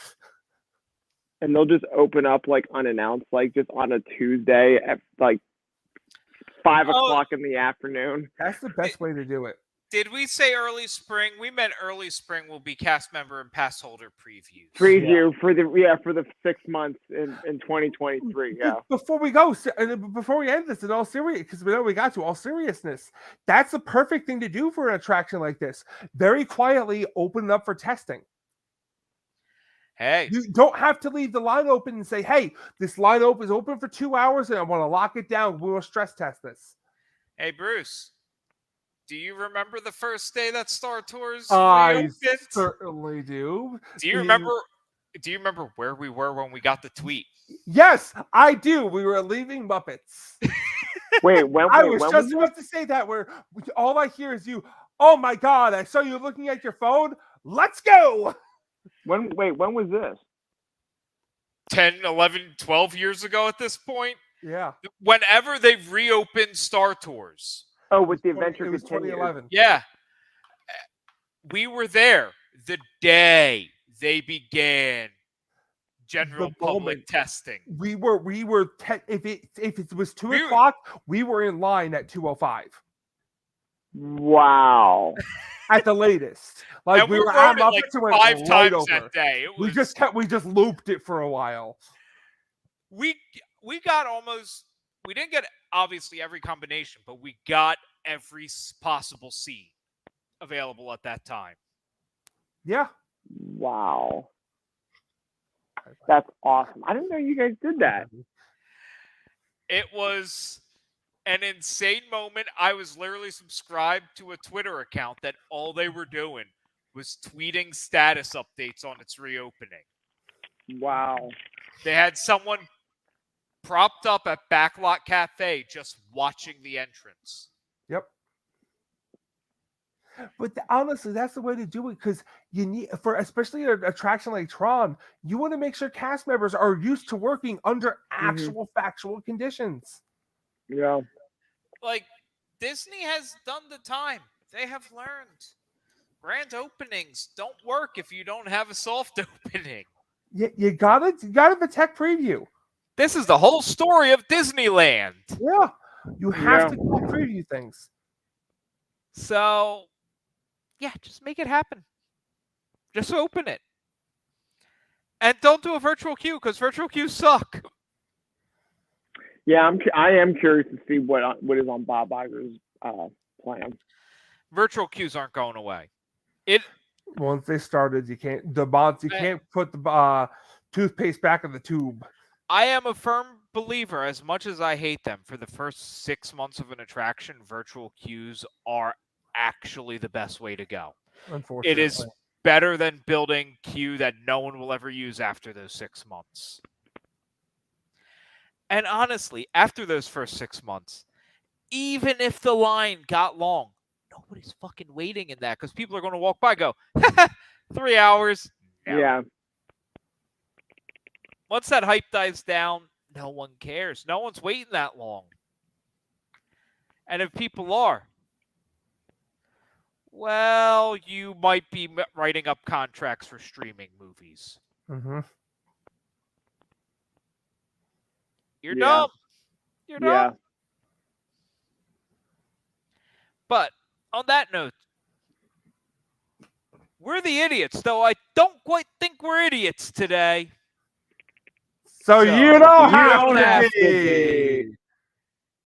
And they'll just open up like unannounced, like just on a Tuesday at like 5 o'clock in the afternoon. That's the best way to do it. Did we say early spring? We meant early spring will be cast member and pass holder previews. Preview for the 6 months in 2023. Yeah. Before we go, before we end this, in all serious, because we know we got to all seriousness, that's the perfect thing to do for an attraction like this. Very quietly open it up for testing. Hey, You don't have to leave the line open and say, "Hey, this line is open for 2 hours, and I want to lock it down. We will stress test this." hey, Bruce. Do you remember the first day that Star Tours I reopened? certainly do. Do you remember? Do you remember where we were when we got the tweet? Yes, I do. We were leaving Muppets. Wait, I was just about to say that. Where all I hear is you. Oh my God! I saw you looking at your phone. Let's go. When was this? 10, 11, 12 years ago at this point? Yeah. Whenever they reopened Star Tours. Oh, with the adventure it was continues. 2011. Yeah. We were there the day they began general public testing. We were if it was 2 o'clock, we were in line at 2:05. Wow. At the latest. Like and we were at Muppets like and went 5 times over. that day. We just looped it for a while. We got almost, we didn't get obviously every combination, but we got every possible scene available at that time. Yeah. Wow. That's awesome. I didn't know you guys did that. It was an insane moment. I was literally subscribed to a Twitter account that all they were doing was tweeting status updates on its reopening. Wow. They had someone propped up at Backlot Cafe just watching the entrance. Yep. But honestly, that's the way to do it, because you need, for especially an attraction like Tron, you want to make sure cast members are used to working under actual factual conditions. Yeah. Like, Disney has done the time. They have learned. Grand openings don't work if you don't have a soft opening. You gotta have a tech preview. This is the whole story of Disneyland. Yeah. You have to tech preview things. So, yeah, just make it happen. Just open it. And don't do a virtual queue, because virtual queues suck. Yeah, I am curious to see what is on Bob Iger's plan. Virtual queues aren't going away. Once they started, you can't put the toothpaste back in the tube. I am a firm believer, as much as I hate them, for the first 6 months of an attraction, virtual queues are actually the best way to go. Unfortunately. It is better than building queue that no one will ever use after those 6 months. And honestly, after those first 6 months, even if the line got long, nobody's fucking waiting in that, because people are going to walk by and go, 3 hours. No. Yeah. Once that hype dies down, no one cares. No one's waiting that long. And if people are, well, you might be writing up contracts for streaming movies. Mm-hmm. You're dumb. You're dumb. Yeah. But on that note, We're the idiots, though I don't quite think we're idiots today. So you don't You have don't to have to be. be.